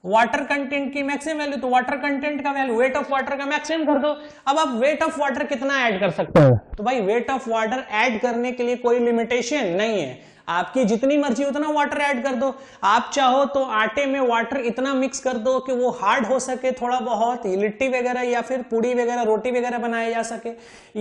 वाटर कंटेंट की मैक्सिमम वैल्यू, तो वाटर कंटेंट का वैल्यू वेट ऑफ वाटर का मैक्सिमम कर दो। अब आप वेट ऑफ वाटर कितना ऐड कर सकते हो, तो भाई वेट ऑफ वाटर ऐड करने के लिए कोई लिमिटेशन नहीं है, आपकी जितनी मर्जी उतना वाटर ऐड कर दो। आप चाहो तो आटे में वाटर इतना मिक्स कर दो कि वो हार्ड हो सके थोड़ा बहुत, लिट्टी वगैरह या फिर पूड़ी वगैरह रोटी वगैरह बनाया जा सके,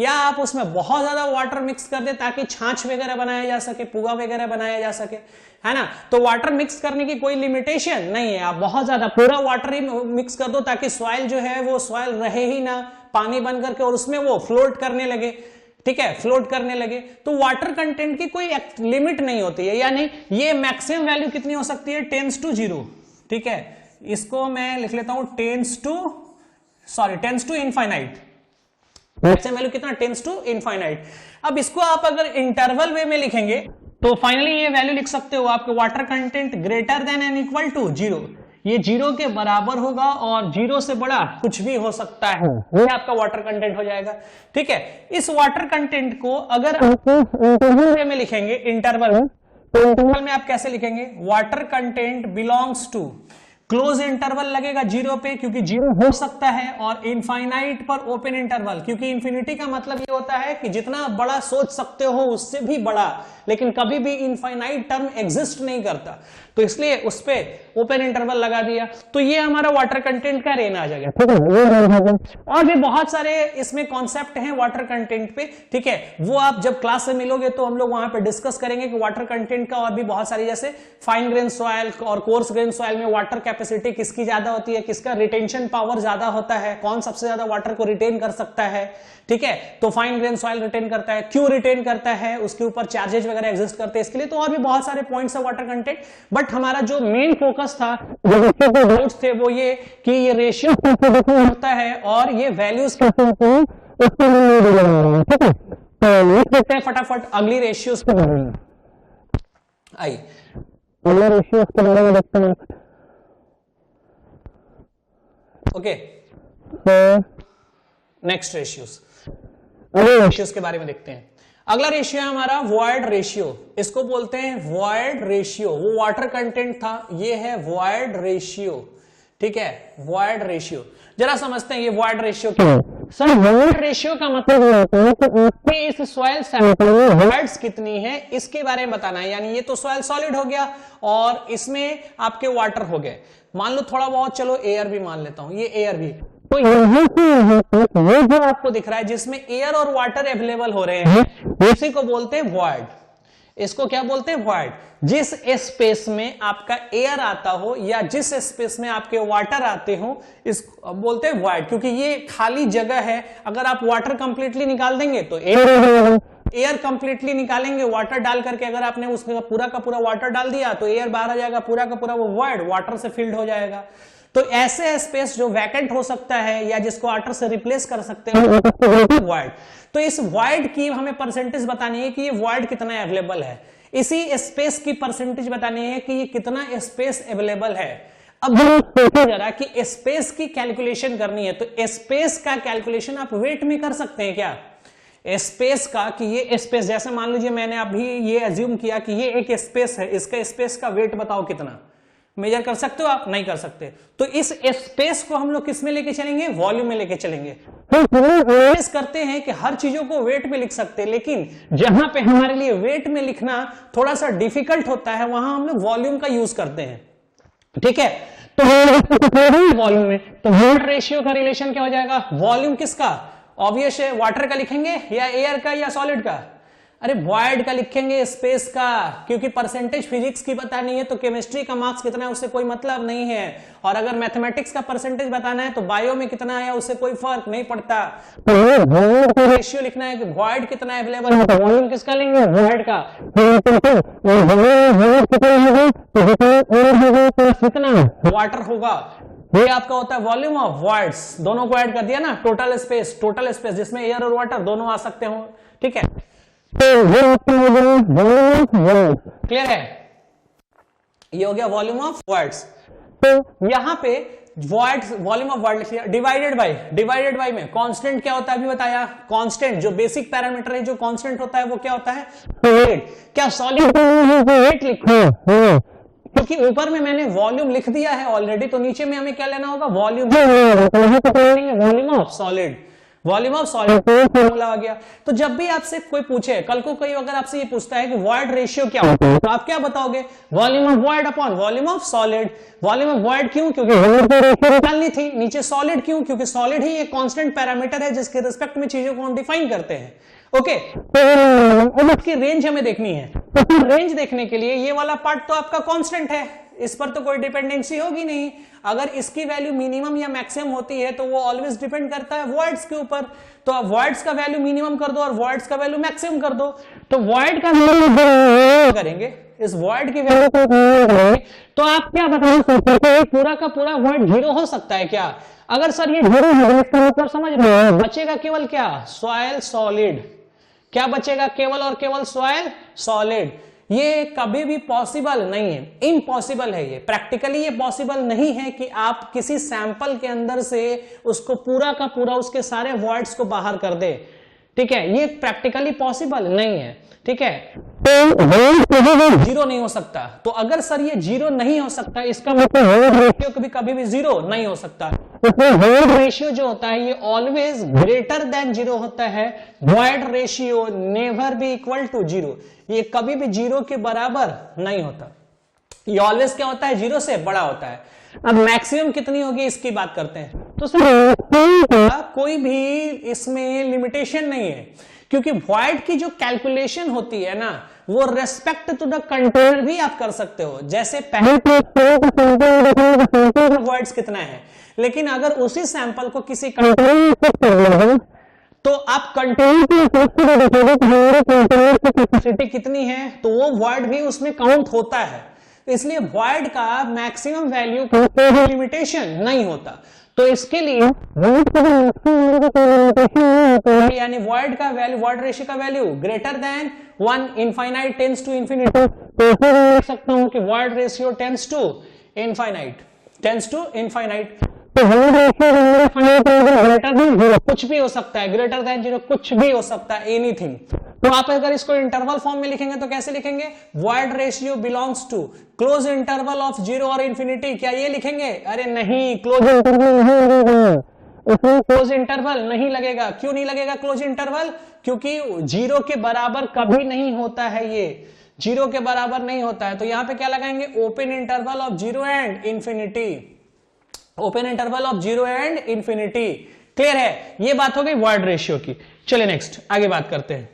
या आप उसमें बहुत ज्यादा वाटर मिक्स कर दे ताकि छाछ वगैरह बनाया जा सके, पुआ वगैरह बनाया जा सके, है ना। तो वाटर मिक्स करने की कोई लिमिटेशन नहीं है, आप बहुत ज्यादा पूरा वाटर ही मिक्स कर दो ताकि सॉइल जो है वो सॉइल रहे ही ना पानी बन करके, और उसमें वो फ्लोट करने लगे, ठीक है, फ्लोट करने लगे। तो वाटर कंटेंट की कोई लिमिट नहीं होती है, यानी ये मैक्सिमम वैल्यू कितनी हो सकती है, टेंस टू 0, ठीक है। इसको मैं लिख लेता हूं tends to infinite, maximum value कितना, टेंस टू इनफाइनाइट। अब इसको आप अगर इंटरवल वे में लिखेंगे तो फाइनली ये वैल्यू लिख सकते हो आपके water content greater than and equal to 0, ये 0 के बराबर होगा और 0 से बड़ा कुछ भी हो सकता है, ये आपका वाटर कंटेंट हो जाएगा, ठीक है। इस वाटर कंटेंट को अगर आप इंटरवल वे में लिखेंगे, इंटरवल में, तो इंटरवल में आप कैसे लिखेंगे, water content belongs to, close interval लगेगा 0 पे क्योंकि 0 हो सकता है, और इनफाइनाइट पर ओपन इंटरवल, क्योंकि इंफिनिटी का मतलब ये होता है कि जितना बड़ा सोच सकते हो उससे भी बड़ा, लेकिन कभी भी इनफाइनाइट टर्म एग्जिस्ट नहीं करता, तो इसलिए उस पे ओपन इंटरवल लगा दिया। तो ये हमारा वाटर कंटेंट का रेंज आ जाएगा, ठीक है। और भी बहुत सारे इसमें कॉन्सेप्ट हैं वाटर कंटेंट पे, ठीक है, वो आप जब क्लास में मिलोगे तो हम लोग वहां पे डिस्कस करेंगे कि वाटर कंटेंट का और भी बहुत सारी, जैसे फाइन ग्रेन सॉइल और कोर्स ग्रेन सॉइल में वाटर कैपेसिटी किसकी ज्यादा होती है, किसका रिटेंशन पावर ज्यादा होता है, कौन सबसे ज्यादा वाटर को रिटेन कर सकता है, ठीक है। तो फाइन ग्रेन सॉइल रिटेन करता है, क्यों रिटेन करता है, उसके ऊपर चार्जेज वगैरह एग्जिस्ट करते हैं इसके लिए, तो और भी बहुत सारे पॉइंट्स है वाटर कंटेंट। बट हमारा जो मेन फोकस था, जो डाउट्स थे, वो ये कि ये रेशियो होता है और ये वैल्यूज कैसे होते हैं, इसके लिए ठीक है। तो लिख देते हैं फटाफट अगली रेशियोज के बारे में, आई अगले रेशियोज के बारे में देखते हैं। ओके, नेक्स्ट रेशियोज, अगले रेशियोज के बारे में देखते हैं। अगला रेशियो है हमारा वॉइड रेशियो, इसको बोलते हैं वॉइड रेशियो, वो वाटर कंटेंट था, ये है वॉइड रेशियो, ठीक है। वॉइड रेशियो जरा समझते हैं ये वॉइड रेशियो क्या है। सर वॉइड रेशियो का मतलब ये होता है कि आपके इस सॉइल सैंपल में वॉइड्स कितनी है इसके बारे में बताना है, यानी ये तो सॉइल सॉलिड हो गया और इसमें आपके वाटर हो गए, मान लो थोड़ा बहुत, चलो एयर भी मान लेता हूं, ये एयर भी, तो यहां से ये जो आपको दिख रहा है जिसमें एयर और वाटर अवेलेबल हो रहे हैं, इसी को बोलते हैं वॉइड। इसको क्या बोलते हैं, वॉइड। जिस स्पेस में आपका एयर आता हो या जिस स्पेस में आपके वाटर आते हो, इस बोलते हैं वॉइड, क्योंकि ये खाली जगह है। अगर आप वाटर कंप्लीटली निकाल देंगे तो एयर कंप्लीटली निकालेंगे वाटर डाल करके, अगर आपने उसका पूरा का पूरा वाटर डाल दिया तो एयर बाहर आ जाएगा, पूरा का पूरा वो वॉइड वाटर से फिल्ड हो जाएगा। तो ऐसे स्पेस जो वैकेंट हो सकता है या जिसको वाटर से रिप्लेस कर सकते हैं वॉइड। तो इस वॉइड की हमें परसेंटेज बतानी है कि ये वॉइड कितना अवेलेबल है, इसी स्पेस की परसेंटेज बतानी है कि ये कितना स्पेस अवेलेबल है। अब सोचो जरा कि स्पेस की कैलकुलेशन करनी है, तो स्पेस का कैलकुलेशन आप वेट में कर सकते हैं क्या, स्पेस का, कि ये स्पेस, जैसे मान लीजिए मैंने अभी ये अज्यूम किया कि ये एक स्पेस है, इसका स्पेस का वेट बताओ कितना, मेजर कर सकते हो आप? नहीं कर सकते। तो इस स्पेस को हम लोग किस में लेके चलेंगे? वॉल्यूम में लेके चलेंगे। तो करते हैं कि हर चीजों को वेट में लिख सकते हैं, लेकिन जहां पे हमारे लिए वेट में लिखना थोड़ा सा डिफिकल्ट होता है वहां हम लोग वॉल्यूम का यूज करते हैं। ठीक है, तो वॉल्यूम में तो वोल्ट रेशियो का रिलेशन क्या हो जाएगा? वॉल्यूम किसका? ऑब्वियस है, वाटर का लिखेंगे या एयर का या सॉलिड का? अरे वॉइड का लिखेंगे, स्पेस का, क्योंकि परसेंटेज फिजिक्स की बतानी है तो केमिस्ट्री का मार्क्स कितना है उससे कोई मतलब नहीं है, और अगर मैथमेटिक्स का परसेंटेज बताना है तो बायो में कितना आया उससे कोई फर्क नहीं पड़ता। रेशियो लिखना है कि वॉइड कितना अवेलेबल है, वॉल्यूम किसका लेंगे? वॉइड का। कितना वाटर होगा, ये आपका होता है वॉल्यूम ऑफ वॉइड्स। दोनों को ऐड कर दिया ना, टोटल स्पेस जिसमें एयर और वाटर दोनों आ सकते हो। ठीक है, क्लियर है? ये हो गया वॉल्यूम ऑफ वर्ड्स। तो यहां पे volume of word divided by में कांस्टेंट क्या होता है अभी बताया? कांस्टेंट जो बेसिक पैरामीटर है, जो कांस्टेंट होता है वो क्या होता है? सॉलिड। क्या सॉलिड वेट लिखो? क्योंकि ऊपर में मैंने वॉल्यूम लिख दिया है ऑलरेडी, तो नीचे में हमें क्या लेना होगा? Volume. Volume of solid, volume of solid formula आ गया। तो जब भी आपसे कोई पूछे, कल को कोई अगर आपसे ये पूछता है कि वॉइड रेशियो क्या होता है, तो आप क्या बताओगे? Volume of void upon volume of solid. Volume of void क्यों? क्योंकि रेशियो निकालनी थी। नीचे सॉलिड क्यों? क्योंकि सॉलिड ही एक कांस्टेंट पैरामीटर है जिसके रिस्पेक्ट में चीजों को हम डिफाइन करते हैं। ओके, तो उसकी रेंज हमें देखनी है। तो फिर रेंज देखने के लिए ये वाला पार्ट तो आपका कांस्टेंट है, इस पर तो कोई डिपेंडेंसी होगी नहीं। अगर इसकी वैल्यू मिनिमम या मैक्सिमम होती है तो वो ऑलवेज डिपेंड करता है वॉइड्स के ऊपर। तो आप वॉइड्स का वैल्यू मिनिमम कर दो और वॉइड्स का वैल्यू मैक्सिमम कर दो। तो वॉइड का वैल्यू करेंगे, इस वॉइड की वैल्यू तो आप क्या बता सकते हैं? पूरा का पूरा वॉइड जीरो हो सकता है क्या? अगर सर ये जीरो है इसका मतलब समझ रहे हो, बचेगा केवल क्या? Soil solid. क्या बचेगा? केवल और केवल सॉइल सॉलिड। ये कभी भी पॉसिबल नहीं है, इम्पॉसिबल है। ये प्रैक्टिकली ये पॉसिबल नहीं है कि आप किसी सैंपल के अंदर से उसको पूरा का पूरा उसके सारे वॉइड्स को बाहर कर दे। ठीक है, ये प्रैक्टिकली पॉसिबल नहीं है। ठीक है, तो जीरो नहीं हो सकता। तो अगर सर ये जीरो नहीं हो सकता, इसका मतलब रेशियो कभी भी जीरो नहीं हो सकता। रेशियो जो होता है ये ऑलवेज ग्रेटर देन जीरो होता है। Void ratio never be equal to zero, ये कभी भी जीरो के बराबर नहीं होता। ये ऑलवेज क्या होता है? जीरो से बड़ा होता है। अब मैक्सिमम कितनी होगी इसकी बात करते हैं। तो सर कोई भी इसमें लिमिटेशन नहीं है, क्योंकि वॉइड की जो कैलकुलेशन होती है ना, वो रेस्पेक्ट टू द कंटेनर भी आप कर सकते हो। जैसे पहले वॉइड्स कितना है, लेकिन अगर उसी सैंपल को किसी कंटेनर तो आप कंटेनर कैपेसिटी कितनी है तो वो वॉइड भी उसमें काउंट होता है। इसलिए वॉइड का मैक्सिमम वैल्यू लिमिटेशन नहीं होता। तो इसके लिए यानी वॉइड का वैल्यू, वॉइड रेशियो का value greater than 1, infinite tends to infinity. तो देख सकता हूं कि void ratio tends to infinite, तो ग्रेटर देन जीरो कुछ भी हो सकता है, ग्रेटर देन जीरो कुछ भी हो सकता है, एनीथिंग। तो आप अगर इसको इंटरवल फॉर्म में लिखेंगे तो कैसे लिखेंगे? Void ratio belongs to close interval of zero और इन्फिनिटी। क्या ये लिखेंगे? अरे नहीं, क्लोज इंटरवल नहीं लगेगा, इसमें क्लोज इंटरवल नहीं लगेगा। क्यों नहीं लगेगा क्लोज इंटरवल? क्योंकि जीरो के बराबर कभी नहीं होता है, ये जीरो के बराबर नहीं होता है। तो यहां पे क्या लगाएंगे? Open interval of zero and infinity, open interval of zero and infinity. Clear है? ये बात हो गई वॉइड रेशियो की। चलिए नेक्स्ट आगे बात करते हैं,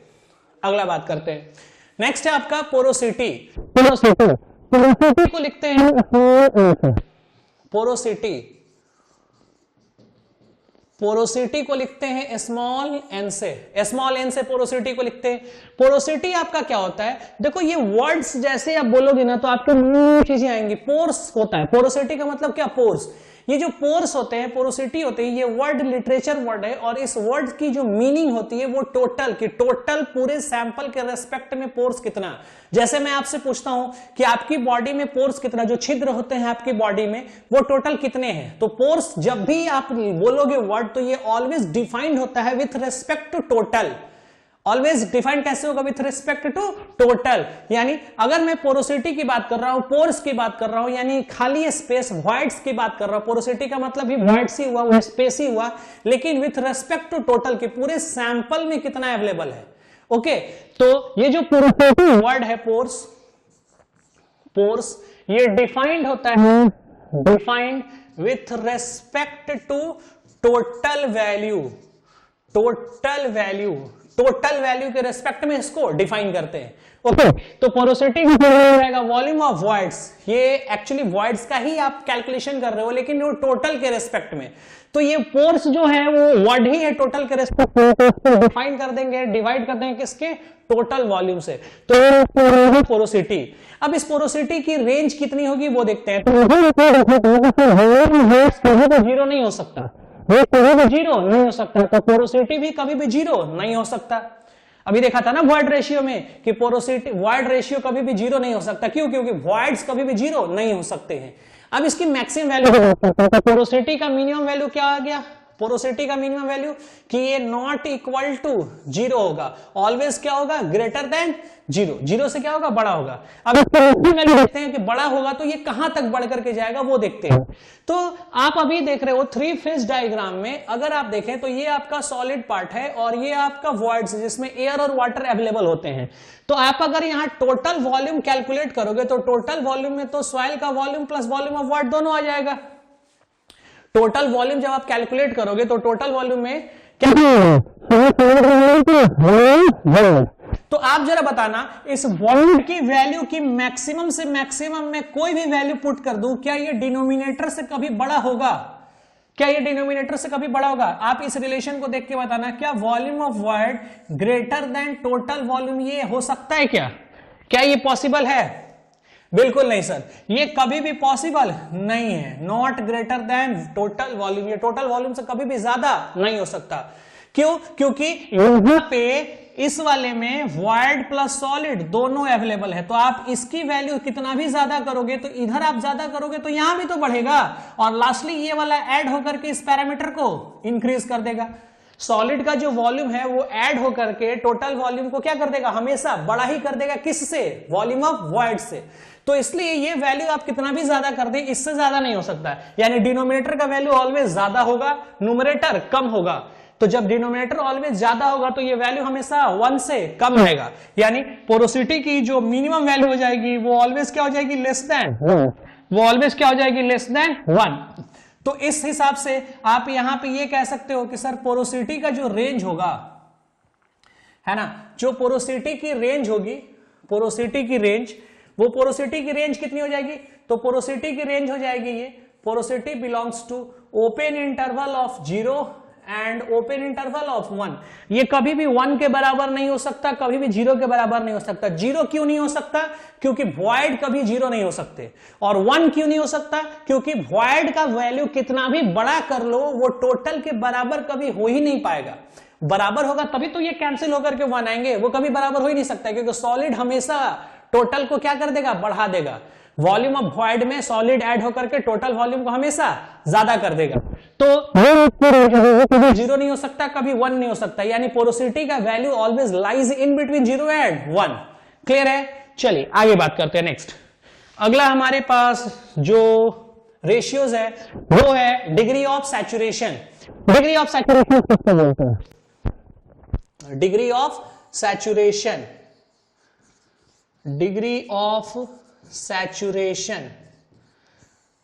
अगला बात करते हैं। नेक्स्ट है आपका पोरोसिटी। पोरोसिटी को लिखते हैं पोरोसिटी को लिखते हैं स्मॉल एन से, स्मॉल एन से पोरोसिटी को लिखते हैं। पोरोसिटी आपका क्या होता है? देखो ये वर्ड्स जैसे आप बोलोगे ना तो आपको चीजें आएंगी। पोर्स होता है, पोरोसिटी का मतलब क्या? पोर्स। ये जो पोर्स होते हैं, पोरोसिटी होते हैं, ये वर्ड लिटरेचर वर्ड है और इस वर्ड की जो मीनिंग होती है वो टोटल की टोटल पूरे सैंपल के रेस्पेक्ट में पोर्स कितना। जैसे मैं आपसे पूछता हूं कि आपकी बॉडी में पोर्स कितना, जो छिद्र होते हैं आपकी बॉडी में वो टोटल कितने हैं, तो पोर्स जब भी आप बोलोगे वर्ड तो ये ऑलवेज डिफाइंड होता है with respect to total. Always defined कैसे होगा? With respect to total. यानी अगर मैं पोरोसिटी की बात कर रहा हूं, पोर्स की बात कर रहा हूं, यानी खाली स्पेस वॉइड्स की बात कर रहा हूं, पोरोसिटी का मतलब ही वॉइड्स ही हुआ, वो स्पेस ही हुआ, लेकिन विथ रिस्पेक्ट टू टोटल के पूरे सैंपल में कितना अवेलेबल है। ओके, तो ये जो पोरोसिटी वर्ड है पोर्स, पोर्स ये डिफाइंड होता है, defined with respect to total value, total value, total value के रेस्पेक्ट में इसको डिफाइन करते हैं। ओके, तो पोरोसिटी रहेगा वॉल्यूम ऑफ वॉइड्स, ये एक्चुअली वॉइड्स का ही आप कैलकुलेशन कर रहे हो, लेकिन वो टोटल के रेस्पेक्ट में। तो ये पोर्स जो है वो वर्ड ही है टोटल के रेस्पेक्ट में, तो इसको डिफाइन कर देंगे, डिवाइड कर देंगे किसके? टोटल वॉल्यूम से। तो पोरोसिटी, अब इस पोरोसिटी की रेंज कितनी होगी वो देखते हैं। तो जीरो नहीं हो सकता, वो कभी भी जीरो नहीं हो सकता, तो पोरोसिटी भी कभी भी जीरो नहीं हो सकता। अभी देखा था ना वॉइड रेशियो में कि पोरोसिटी वॉइड रेशियो कभी भी जीरो नहीं हो सकता। क्यों? क्योंकि वॉइड्स कभी भी जीरो नहीं हो सकते हैं। अब इसकी मैक्सिमम वैल्यू, तो पोरोसिटी का मिनिमम वैल्यू क्या आ गया? पोरोसिटी का मिनिमम वैल्यू कि ये नॉट इक्वल टू जीरो होगा, ऑलवेज क्या होगा? ग्रेटर देन जीरो, जीरो से क्या होगा? बड़ा होगा। अब वैल्यू देखते हैं कि बड़ा होगा तो ये कहां तक बढ़ करके जाएगा वो देखते हैं। तो आप अभी देख रहे हो थ्री फेज डायग्राम में, अगर आप देखें तो ये आपका सॉलिड पार्ट है और ये आपका वॉइड्स जिसमें एयर और वाटर अवेलेबल होते हैं। तो आप अगर यहाँ टोटल वॉल्यूम कैलकुलेट करोगे तो टोटल वॉल्यूम में तो सॉइल का volume plus volume of void दोनों आ जाएगा। टोटल वॉल्यूम जब आप कैलकुलेट करोगे तो टोटल वॉल्यूम में क्या, तो आप जरा बताना इस वॉल्यूम की वैल्यू की मैक्सिमम से मैक्सिमम में कोई भी वैल्यू पुट कर दूं, क्या ये डिनोमिनेटर से कभी बड़ा होगा? क्या ये डिनोमिनेटर से कभी बड़ा होगा? आप इस रिलेशन को देख के बताना, क्या volume of void greater than total volume ये हो सकता है क्या? क्या ये पॉसिबल है? बिल्कुल नहीं सर, ये कभी भी पॉसिबल नहीं है। Not greater than total volume, ये टोटल वॉल्यूम से कभी भी ज्यादा नहीं हो सकता। क्यों? क्योंकि यहां पे इस वाले में वॉइड प्लस सॉलिड दोनों अवेलेबल है, तो आप इसकी वैल्यू कितना भी ज्यादा करोगे तो इधर आप ज्यादा करोगे तो यहां भी तो बढ़ेगा, और लास्टली ये वाला ऐड होकर के इस पैरामीटर को इंक्रीज कर देगा। सॉलिड का जो वॉल्यूम है वो ऐड होकर के टोटल वॉल्यूम को क्या कर देगा? हमेशा बड़ा ही कर देगा। किससे? वॉल्यूम ऑफ वॉइड से। तो इसलिए ये वैल्यू आप कितना भी ज्यादा कर दे, इससे ज्यादा नहीं हो सकता। यानी डिनोमिनेटर का वैल्यू ऑलवेज ज्यादा होगा, न्यूमरेटर कम होगा। तो जब डिनोमिनेटर ऑलवेज ज्यादा होगा तो ये वैल्यू हमेशा 1 से कम रहेगा। यानी पोरोसिटी की जो मिनिमम वैल्यू हो जाएगी वो ऑलवेज क्या हो जाएगी? लेस देन, वो ऑलवेज क्या हो जाएगी? Less than 1। तो इस हिसाब से आप यहां पे ये कह सकते हो कि सर पोरोसिटी का जो रेंज होगा, है ना, जो पोरोसिटी की रेंज होगी, पोरोसिटी की रेंज, वो पोरोसिटी की रेंज कितनी हो जाएगी? तो पोरोसिटी की रेंज हो जाएगी ये, porosity belongs to open interval of 0 and open interval of 1। ये कभी भी 1 के बराबर नहीं हो सकता, कभी भी 0 के बराबर नहीं हो सकता। 0 क्यों नहीं हो सकता? क्योंकि वॉइड कभी 0 नहीं हो सकते। और 1 क्यों नहीं हो सकता? क्योंकि वॉइड का वैल्यू कितना भी बड़ा कर लो वो टोटल के बराबर कभी हो ही नहीं पाएगा। बराबर होगा तभी तो ये कैंसिल होकर के 1 आएंगे, वो कभी बराबर हो ही नहीं सकता, क्योंकि सॉलिड हमेशा टोटल को क्या कर देगा? बढ़ा देगा। वॉल्यूम ऑफ वॉइड में सॉलिड ऐड होकर के टोटल वॉल्यूम को हमेशा ज्यादा कर देगा। तो कभी 0 नहीं हो सकता, कभी 1 नहीं हो सकता। यानी पोरोसिटी का value always lies in between 0 and 1। Clear है? चलिए आगे बात करते हैं। नेक्स्ट अगला हमारे पास जो रेशियोज है वो है degree of saturation. Degree of saturation किसको बोलते हैं? Degree of saturation, degree of saturation,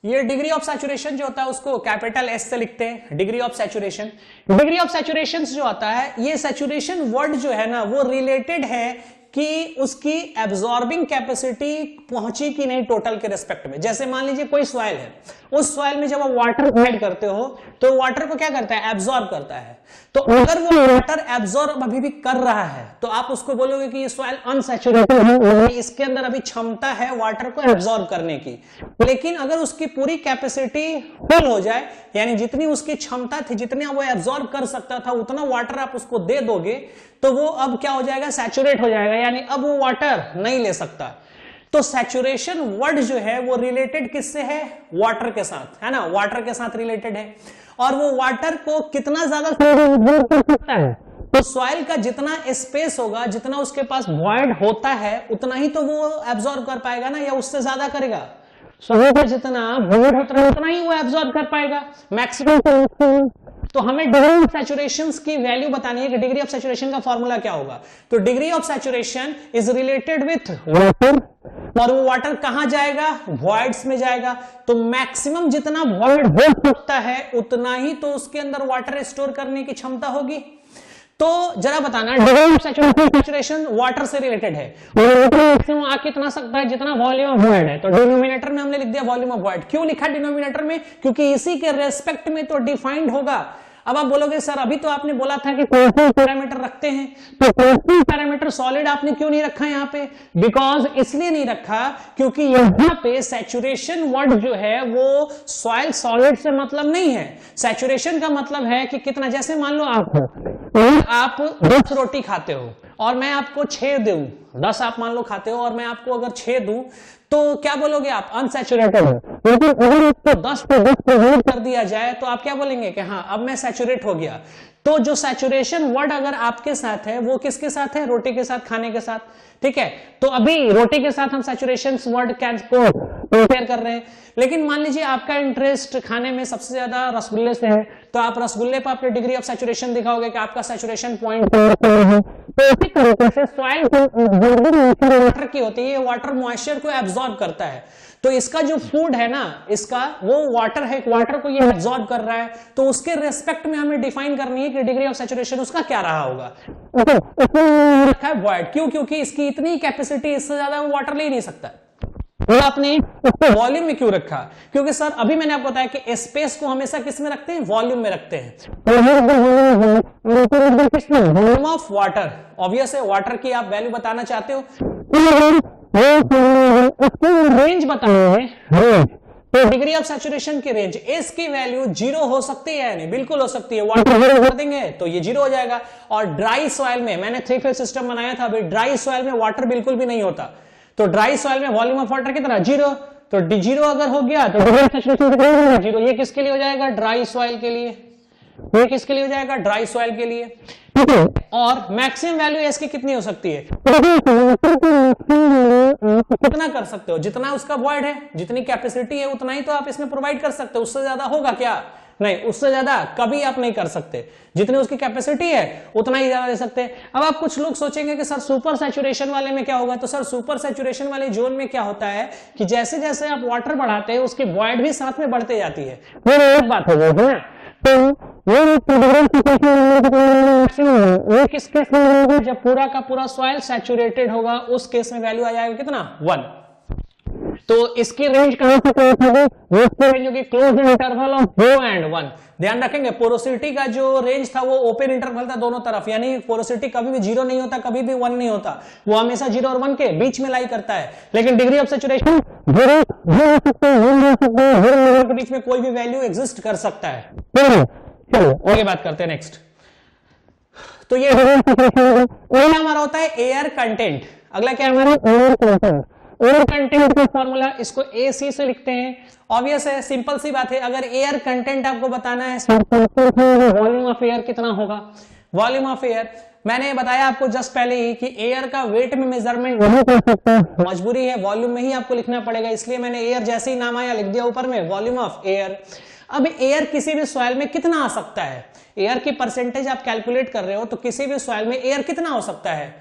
ये डिग्री ऑफ सैचुरेशन जो होता है उसको कैपिटल एस से लिखते हैं, degree of saturation. Degree of saturation जो आता है, ये सैचुरेशन वर्ड जो है ना वो रिलेटेड है कि उसकी एब्जॉर्बिंग कैपेसिटी पहुंची कि नहीं टोटल के रेस्पेक्ट में। जैसे मान लीजिए कोई सॉइल है, उस सॉइल में जब आप वाटर ऐड करते हो तो वाटर को क्या करता है? एब्जॉर्ब करता है। तो अगर वो वाटर एब्जॉर्ब अभी भी कर रहा है तो आप उसको बोलोगे कि ये सॉइल अनसैचुरेटेड है, इसके अंदर अभी क्षमता है वाटर को एब्जॉर्ब करने की। लेकिन अगर उसकी पूरी कैपेसिटी फुल हो जाए, यानी जितनी उसकी क्षमता थी, जितना वो एब्जॉर्ब कर सकता था उतना वाटर आप उसको दे दोगे, तो वो अब क्या हो जाएगा? सैचुरेट हो जाएगा, यानी अब वो वाटर नहीं ले सकता। तो सैचुरेशन वर्ड जो है वो रिलेटेड किससे है? वाटर के साथ, है ना, वाटर के साथ रिलेटेड है। और वो वाटर को कितना ज्यादा एब्जॉर्ब कर सकता है? तो सॉइल का जितना स्पेस होगा, जितना उसके पास वॉइड होता है, उतना ही तो वो एब्जॉर्ब कर पाएगा ना, या उससे ज्यादा करेगा? सॉइल का जितना वॉइड होता है उतना ही वो एब्जॉर्ब कर पाएगा मैक्सिमम। तो हमें डिग्री ऑफ सैचुरेशन की वैल्यू बतानी है कि डिग्री ऑफ सैचुरेशन का फॉर्मूला क्या होगा। तो degree of saturation is related with water, और वो वाटर कहां जाएगा? वॉइड्स में जाएगा। तो मैक्सिमम जितना वॉइड हो सकता है उतना ही तो उसके अंदर वाटर स्टोर करने की क्षमता होगी। तो जरा बताना, डिग्री ऑफ सैचुरेशन वाटर से रिलेटेड है, मैक्सिमम आ कितना सकता है? जितना वॉल्यूम ऑफ वॉइड है। तो डिनोमिनेटर में हमने लिख दिया वॉल्यूम ऑफ वॉइड। क्यों लिखा डिनोमिनेटर में? क्योंकि इसी के रेस्पेक्ट में तो डिफाइंड होगा। अब आप बोलोगे सर अभी तो आपने बोला था कि कॉन्स्टेंट पैरामीटर रखते हैं, तो कॉन्स्टेंट पैरामीटर सॉलिड आपने क्यों नहीं रखा यहाँ पे? बिकॉज इसलिए नहीं रखा क्योंकि यहाँ पे सैचुरेशन वर्ड जो है वो सॉइल सॉलिड से मतलब नहीं है। सैचुरेशन का मतलब है कि कितना, जैसे मान लो आप 10 रोटी खाते हो और मैं आपको 6 दूं, 10 आप मान लो खाते हो और मैं आपको अगर 6 दूं, तो क्या बोलोगे आप? अनसैचुरेटेड है। लेकिन अगर इसको 10 पे 10 प्रोवाइड कर दिया जाए तो आप क्या बोलेंगे कि हाँ अब मैं सैचुरेट हो गया। तो जो सैचुरेशन वर्ड अगर आपके साथ है वो किसके साथ है? रोटी के साथ, खाने के साथ। ठीक है, तो अभी रोटी के साथ हम सैचुरेशन वर्ड को कंपेयर कर रहे हैं। लेकिन मान लीजिए आपका इंटरेस्ट खाने में सबसे ज्यादा रसगुल्ले से है, तो आप रसगुल्ले पर अपने डिग्री ऑफ सैचुरेशन दिखाओगे कि आपका सैचुरेशन पॉइंट है। तो इसी तरीके से सॉइल वाटर की होती है, वाटर मॉइस्चर को एब्जॉर्ब करता है। तो इसका जो फूड है ना, इसका वो वाटर है, वाटर को ये एब्जॉर्ब कर रहा है। तो उसके रेस्पेक्ट में हमें डिफाइन करनी है कि डिग्री ऑफ सैचुरेशन उसका क्या रहा होगा। रखा है वॉइड, क्यों? क्योंकि इसकी इतनी कैपेसिटी, इससे ज्यादा वो वाटर ले ही नहीं सकता। तो आपने उसको वॉल्यूम में क्यों रखा? क्योंकि सर अभी मैंने आपको बताया कि स्पेस को हमेशा किस में रखते हैं? वॉल्यूम में रखते हैं। वॉल्यूम ऑफ वाटर, ऑब्वियस है वाटर की आप वैल्यू बताना चाहते हो, रेंज बताना है। तो डिग्री ऑफ सैचुरेशन की रेंज, एस की वैल्यू 0 हो सकती है या नहीं? बिल्कुल हो सकती है। वाटर 0 कर देंगे तो ये 0 हो जाएगा। और ड्राई सॉइल में मैंने 3 फेज सिस्टम बनाया था, अभी ड्राई सॉइल में वाटर बिल्कुल भी नहीं होता। तो ड्राई सॉइल में वॉल्यूम ऑफ वाटर कितना? 0। तो 0 अगर हो गया तो डिग्री ऑफ सैचुरेशन 0। ये किसके लिए हो जाएगा? ड्राई सॉइल के लिए। ये किसके लिए हो जाएगा? ड्राई सॉइल के लिए। और मैक्सिमम वैल्यू एस की कितनी हो सकती है? कितना कर सकते हो? जितना उसका वॉइड है, जितनी कैपेसिटी है उतना ही तो आप इसमें प्रोवाइड कर सकते हो। उससे ज्यादा होगा क्या? नहीं, उससे ज्यादा कभी आप नहीं कर सकते। जितनी उसकी कैपेसिटी है उतना ही ज्यादा दे सकते हैं। अब आप कुछ लोग सोचेंगे कि सर सुपर सैचुरेशन वाले में क्या होगा? तो सर सुपर सैचुरेशन वाले जोन में क्या होता है कि जैसे जैसे आप वाटर बढ़ाते हैं उसकी वॉइड भी साथ में बढ़ते जाती है। वो एक बात हो गई है। तो वो किस केस में होगा? जब पूरा का पूरा सॉइल सैचुरेटेड होगा, उस केस में वैल्यू आ जाएगा कितना? 1। तो इसकी रेंज कहां से क्लोज होगी? इसकी रेंज होगी क्लोज इंटरवल ऑफ 0 and 1। ध्यान रखेंगे पोरोसिटी का जो रेंज था वो ओपन इंटरवल था दोनों तरफ, यानी पोरोसिटी कभी भी 0 नहीं होता, कभी भी 1 नहीं होता, वो हमेशा 0 और 1 के बीच में लाई करता है। लेकिन डिग्री ऑफ सैचुरेशन 0 के बीच में कोई भी वैल्यू एग्जिस्ट कर सकता है। चलो आगे बात करते हैं नेक्स्ट। तो ये हमारा होता है एयर कंटेंट। अगला क्या है हमारा? Air content. एयर कंटेंट का फॉर्मूला इसको AC से लिखते हैं। ऑब्वियस है, सिंपल सी बात है। अगर एयर कंटेंट आपको बताना है, वॉल्यूम ऑफ एयर कितना होगा? वॉल्यूम ऑफ एयर मैंने बताया आपको जस्ट पहले ही कि एयर का वेट में मेजरमेंट नहीं कर सकते, मजबूरी है, वॉल्यूम में ही आपको लिखना पड़ेगा। इसलिए मैंने एयर जैसे ही नाम आया लिख दिया ऊपर में वॉल्यूम ऑफ एयर। अब एयर किसी भी सॉइल में कितना आ सकता है? एयर की परसेंटेज आप कैलकुलेट कर रहे हो तो किसी भी सॉइल में एयर कितना हो सकता है?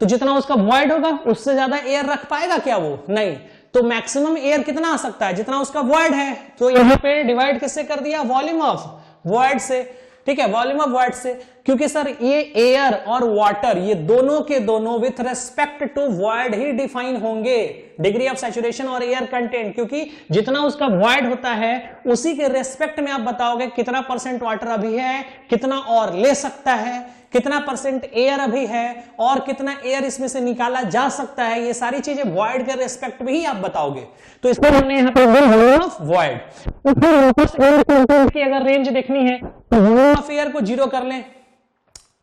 तो जितना उसका वॉइड होगा उससे ज्यादा एयर रख पाएगा क्या वो? नहीं। तो मैक्सिमम एयर कितना आ सकता है? जितना उसका वॉइड है। तो यहाँ पे डिवाइड किससे कर दिया? वॉल्यूम ऑफ वॉइड से। ठीक है, वॉल्यूम ऑफ वॉइड से। क्योंकि सर ये एयर और वाटर ये दोनों के दोनों विथ रेस्पेक्ट टू वॉइड ही डिफाइन होंगे, डिग्री ऑफ सैचुरेशन और एयर कंटेंट। क्योंकि जितना उसका वॉइड होता है उसी के रेस्पेक्ट में आप बताओगे कितना परसेंट वाटर अभी है, कितना और ले सकता है, कितना परसेंट एयर अभी है और कितना एयर इसमें से निकाला जा सकता है। ये सारी चीजें वॉइड के रेस्पेक्ट में ही आप बताओगे। तो इसको हमने यहाँ पे volume of void. Air content की अगर रेंज देखनी है तो वॉल्यूम ऑफ एयर को 0 कर लें।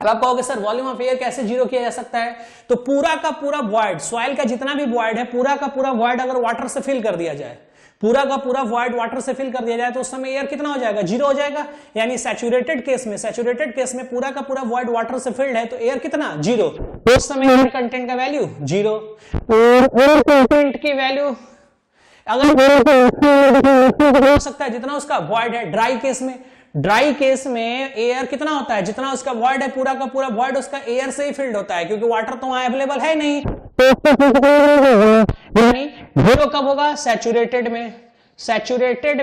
अब आप कहोगे सर वॉल्यूम ऑफ एयर कैसे जीरो किया जा सकता है, तो पूरा का पूरा वॉइड, सॉइल का जितना भी वॉइड है पूरा का पूरा वॉइड अगर वाटर से फिल कर दिया जाए, पूरा का पूरा वॉइड वाटर से फिल कर दिया जाए तो उस समय एयर कितना हो जाएगा, जीरो हो जाएगा। यानी सैचुरेटेड केस में पूरा का पूरा वॉइड वाटर से फिल्ड है तो एयर कितना, जीरो। तो उस समय एयर कंटेंट का वैल्यू जीरो। एयर कंटेंट की वैल्यू अगर हो सकता है जितना उसका वॉइड है। ड्राई केस में एयर कितना होता है, जितना उसका वॉइड है पूरा का पूरा वॉइड उसका एयर से ही फिल्ड होता है, क्योंकि वाटर तो वहां अवेलेबल है नहीं। यानी जीरो कब होगा, सैचुरेटेड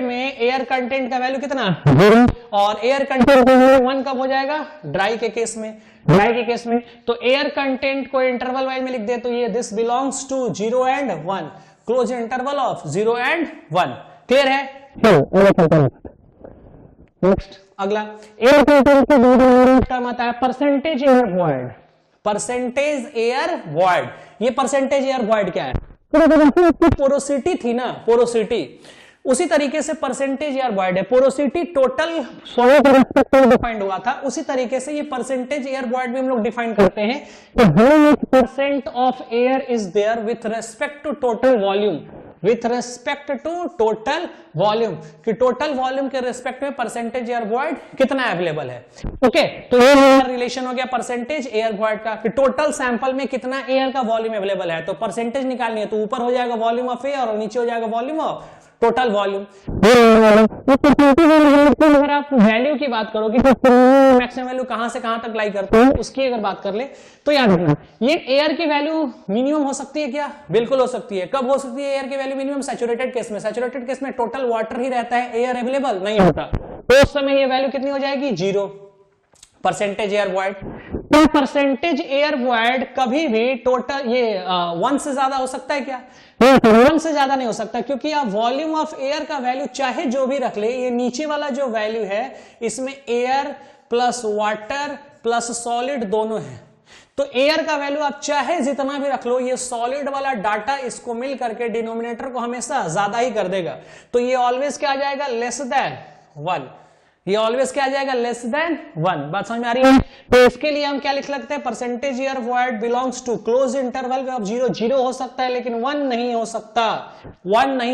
में एयर कंटेंट का वैल्यू कितना, और एयर कंटेंट 1 कब हो जाएगा, ड्राई के केस में। तो एयर कंटेंट को इंटरवल वाइज में लिख दे तो ये this belongs to 0 and 1, close interval of 0 and 1। Clear है। नेक्स्ट अगला एयर टर्म आता है परसेंटेज एयर वॉइड। ये परसेंटेज एयर वॉइड क्या है, पोरोसिटी थी ना, पोरोसिटी, उसी तरीके से परसेंटेज एयर वॉइड है। पोरोसिटी टोटल सॉइल के रेस्पेक्ट में डिफाइंड हुआ था, उसी तरीके से ये परसेंटेज एयर वॉइड भी हम लोग डिफाइन करते हैं कि how much percent of air is there with respect to total volume, कि टोटल वॉल्यूम के रेस्पेक्ट में परसेंटेज एयर वॉइड कितना अवेलेबल है। ओके, तो ये रिलेशन हो गया परसेंटेज एयर वॉइड का, कि टोटल सैंपल में कितना एयर का वॉल्यूम अवेलेबल है। तो परसेंटेज निकालनी है तो ऊपर हो जाएगा वॉल्यूम ऑफ एयर और नीचे हो जाएगा वॉल्यूम ऑफ टोटल वॉल्यूम। अगर आप वैल्यू की बात करोगे मैक्सिमम वैल्यू कहां से कहां तक लाई करते हैं उसकी अगर बात कर ले तो याद रखना ये एयर की वैल्यू मिनिमम हो सकती है क्या, बिल्कुल हो सकती है। कब हो सकती है एयर की वैल्यू मिनिमम, सैचुरेटेड केस में टोटल वाटर ही रहता है, एयर अवेलेबल नहीं होता, तो उस समय ये वैल्यू कितनी हो जाएगी, जीरो। परसेंटेज एयर वॉइड, तो परसेंटेज एयर वॉइड कभी भी टोटल ये 1 से ज्यादा हो सकता है क्या, 1 से ज्यादा नहीं हो सकता, क्योंकि आप वॉल्यूम ऑफ एयर का वैल्यू चाहे जो भी रख ले, ये नीचे वाला जो वैल्यू है इसमें air plus water plus solid दोनों है, तो एयर का वैल्यू आप चाहे जितना भी रख लो, ये सॉलिड वाला डाटा इसको मिल करके डिनोमिनेटर को हमेशा ज्यादा ही कर देगा, तो ये ऑलवेज क्या आ जाएगा, लेस देन 1। ये ऑलवेज क्या आ जाएगा, लेस देन 1। बात समझ में आ रही है। तो इसके लिए हम क्या लिख सकते हैं, percentage air void belongs to close interval में, अब 0 हो सकता है लेकिन 1 नहीं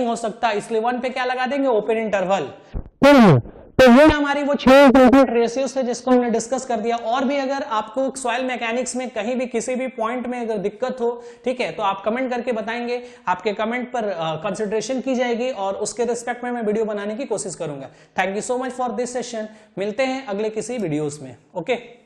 हो सकता, इसलिए 1 पे क्या लगा देंगे, ओपन इंटरवल। तो ये हमारी वो 6 इंपॉर्टेंट रेशियोज थे जिसको हमने डिस्कस कर दिया। और भी अगर आपको सॉइल मैकेनिक्स में कहीं भी किसी भी पॉइंट में अगर दिक्कत हो, ठीक है, तो आप कमेंट करके बताएंगे, आपके कमेंट पर कंसिडरेशन की जाएगी और उसके रिस्पेक्ट में मैं वीडियो बनाने की कोशिश करूंगा। Thank you so much for this session, मिलते हैं अगले किसी वीडियोस में। ओके।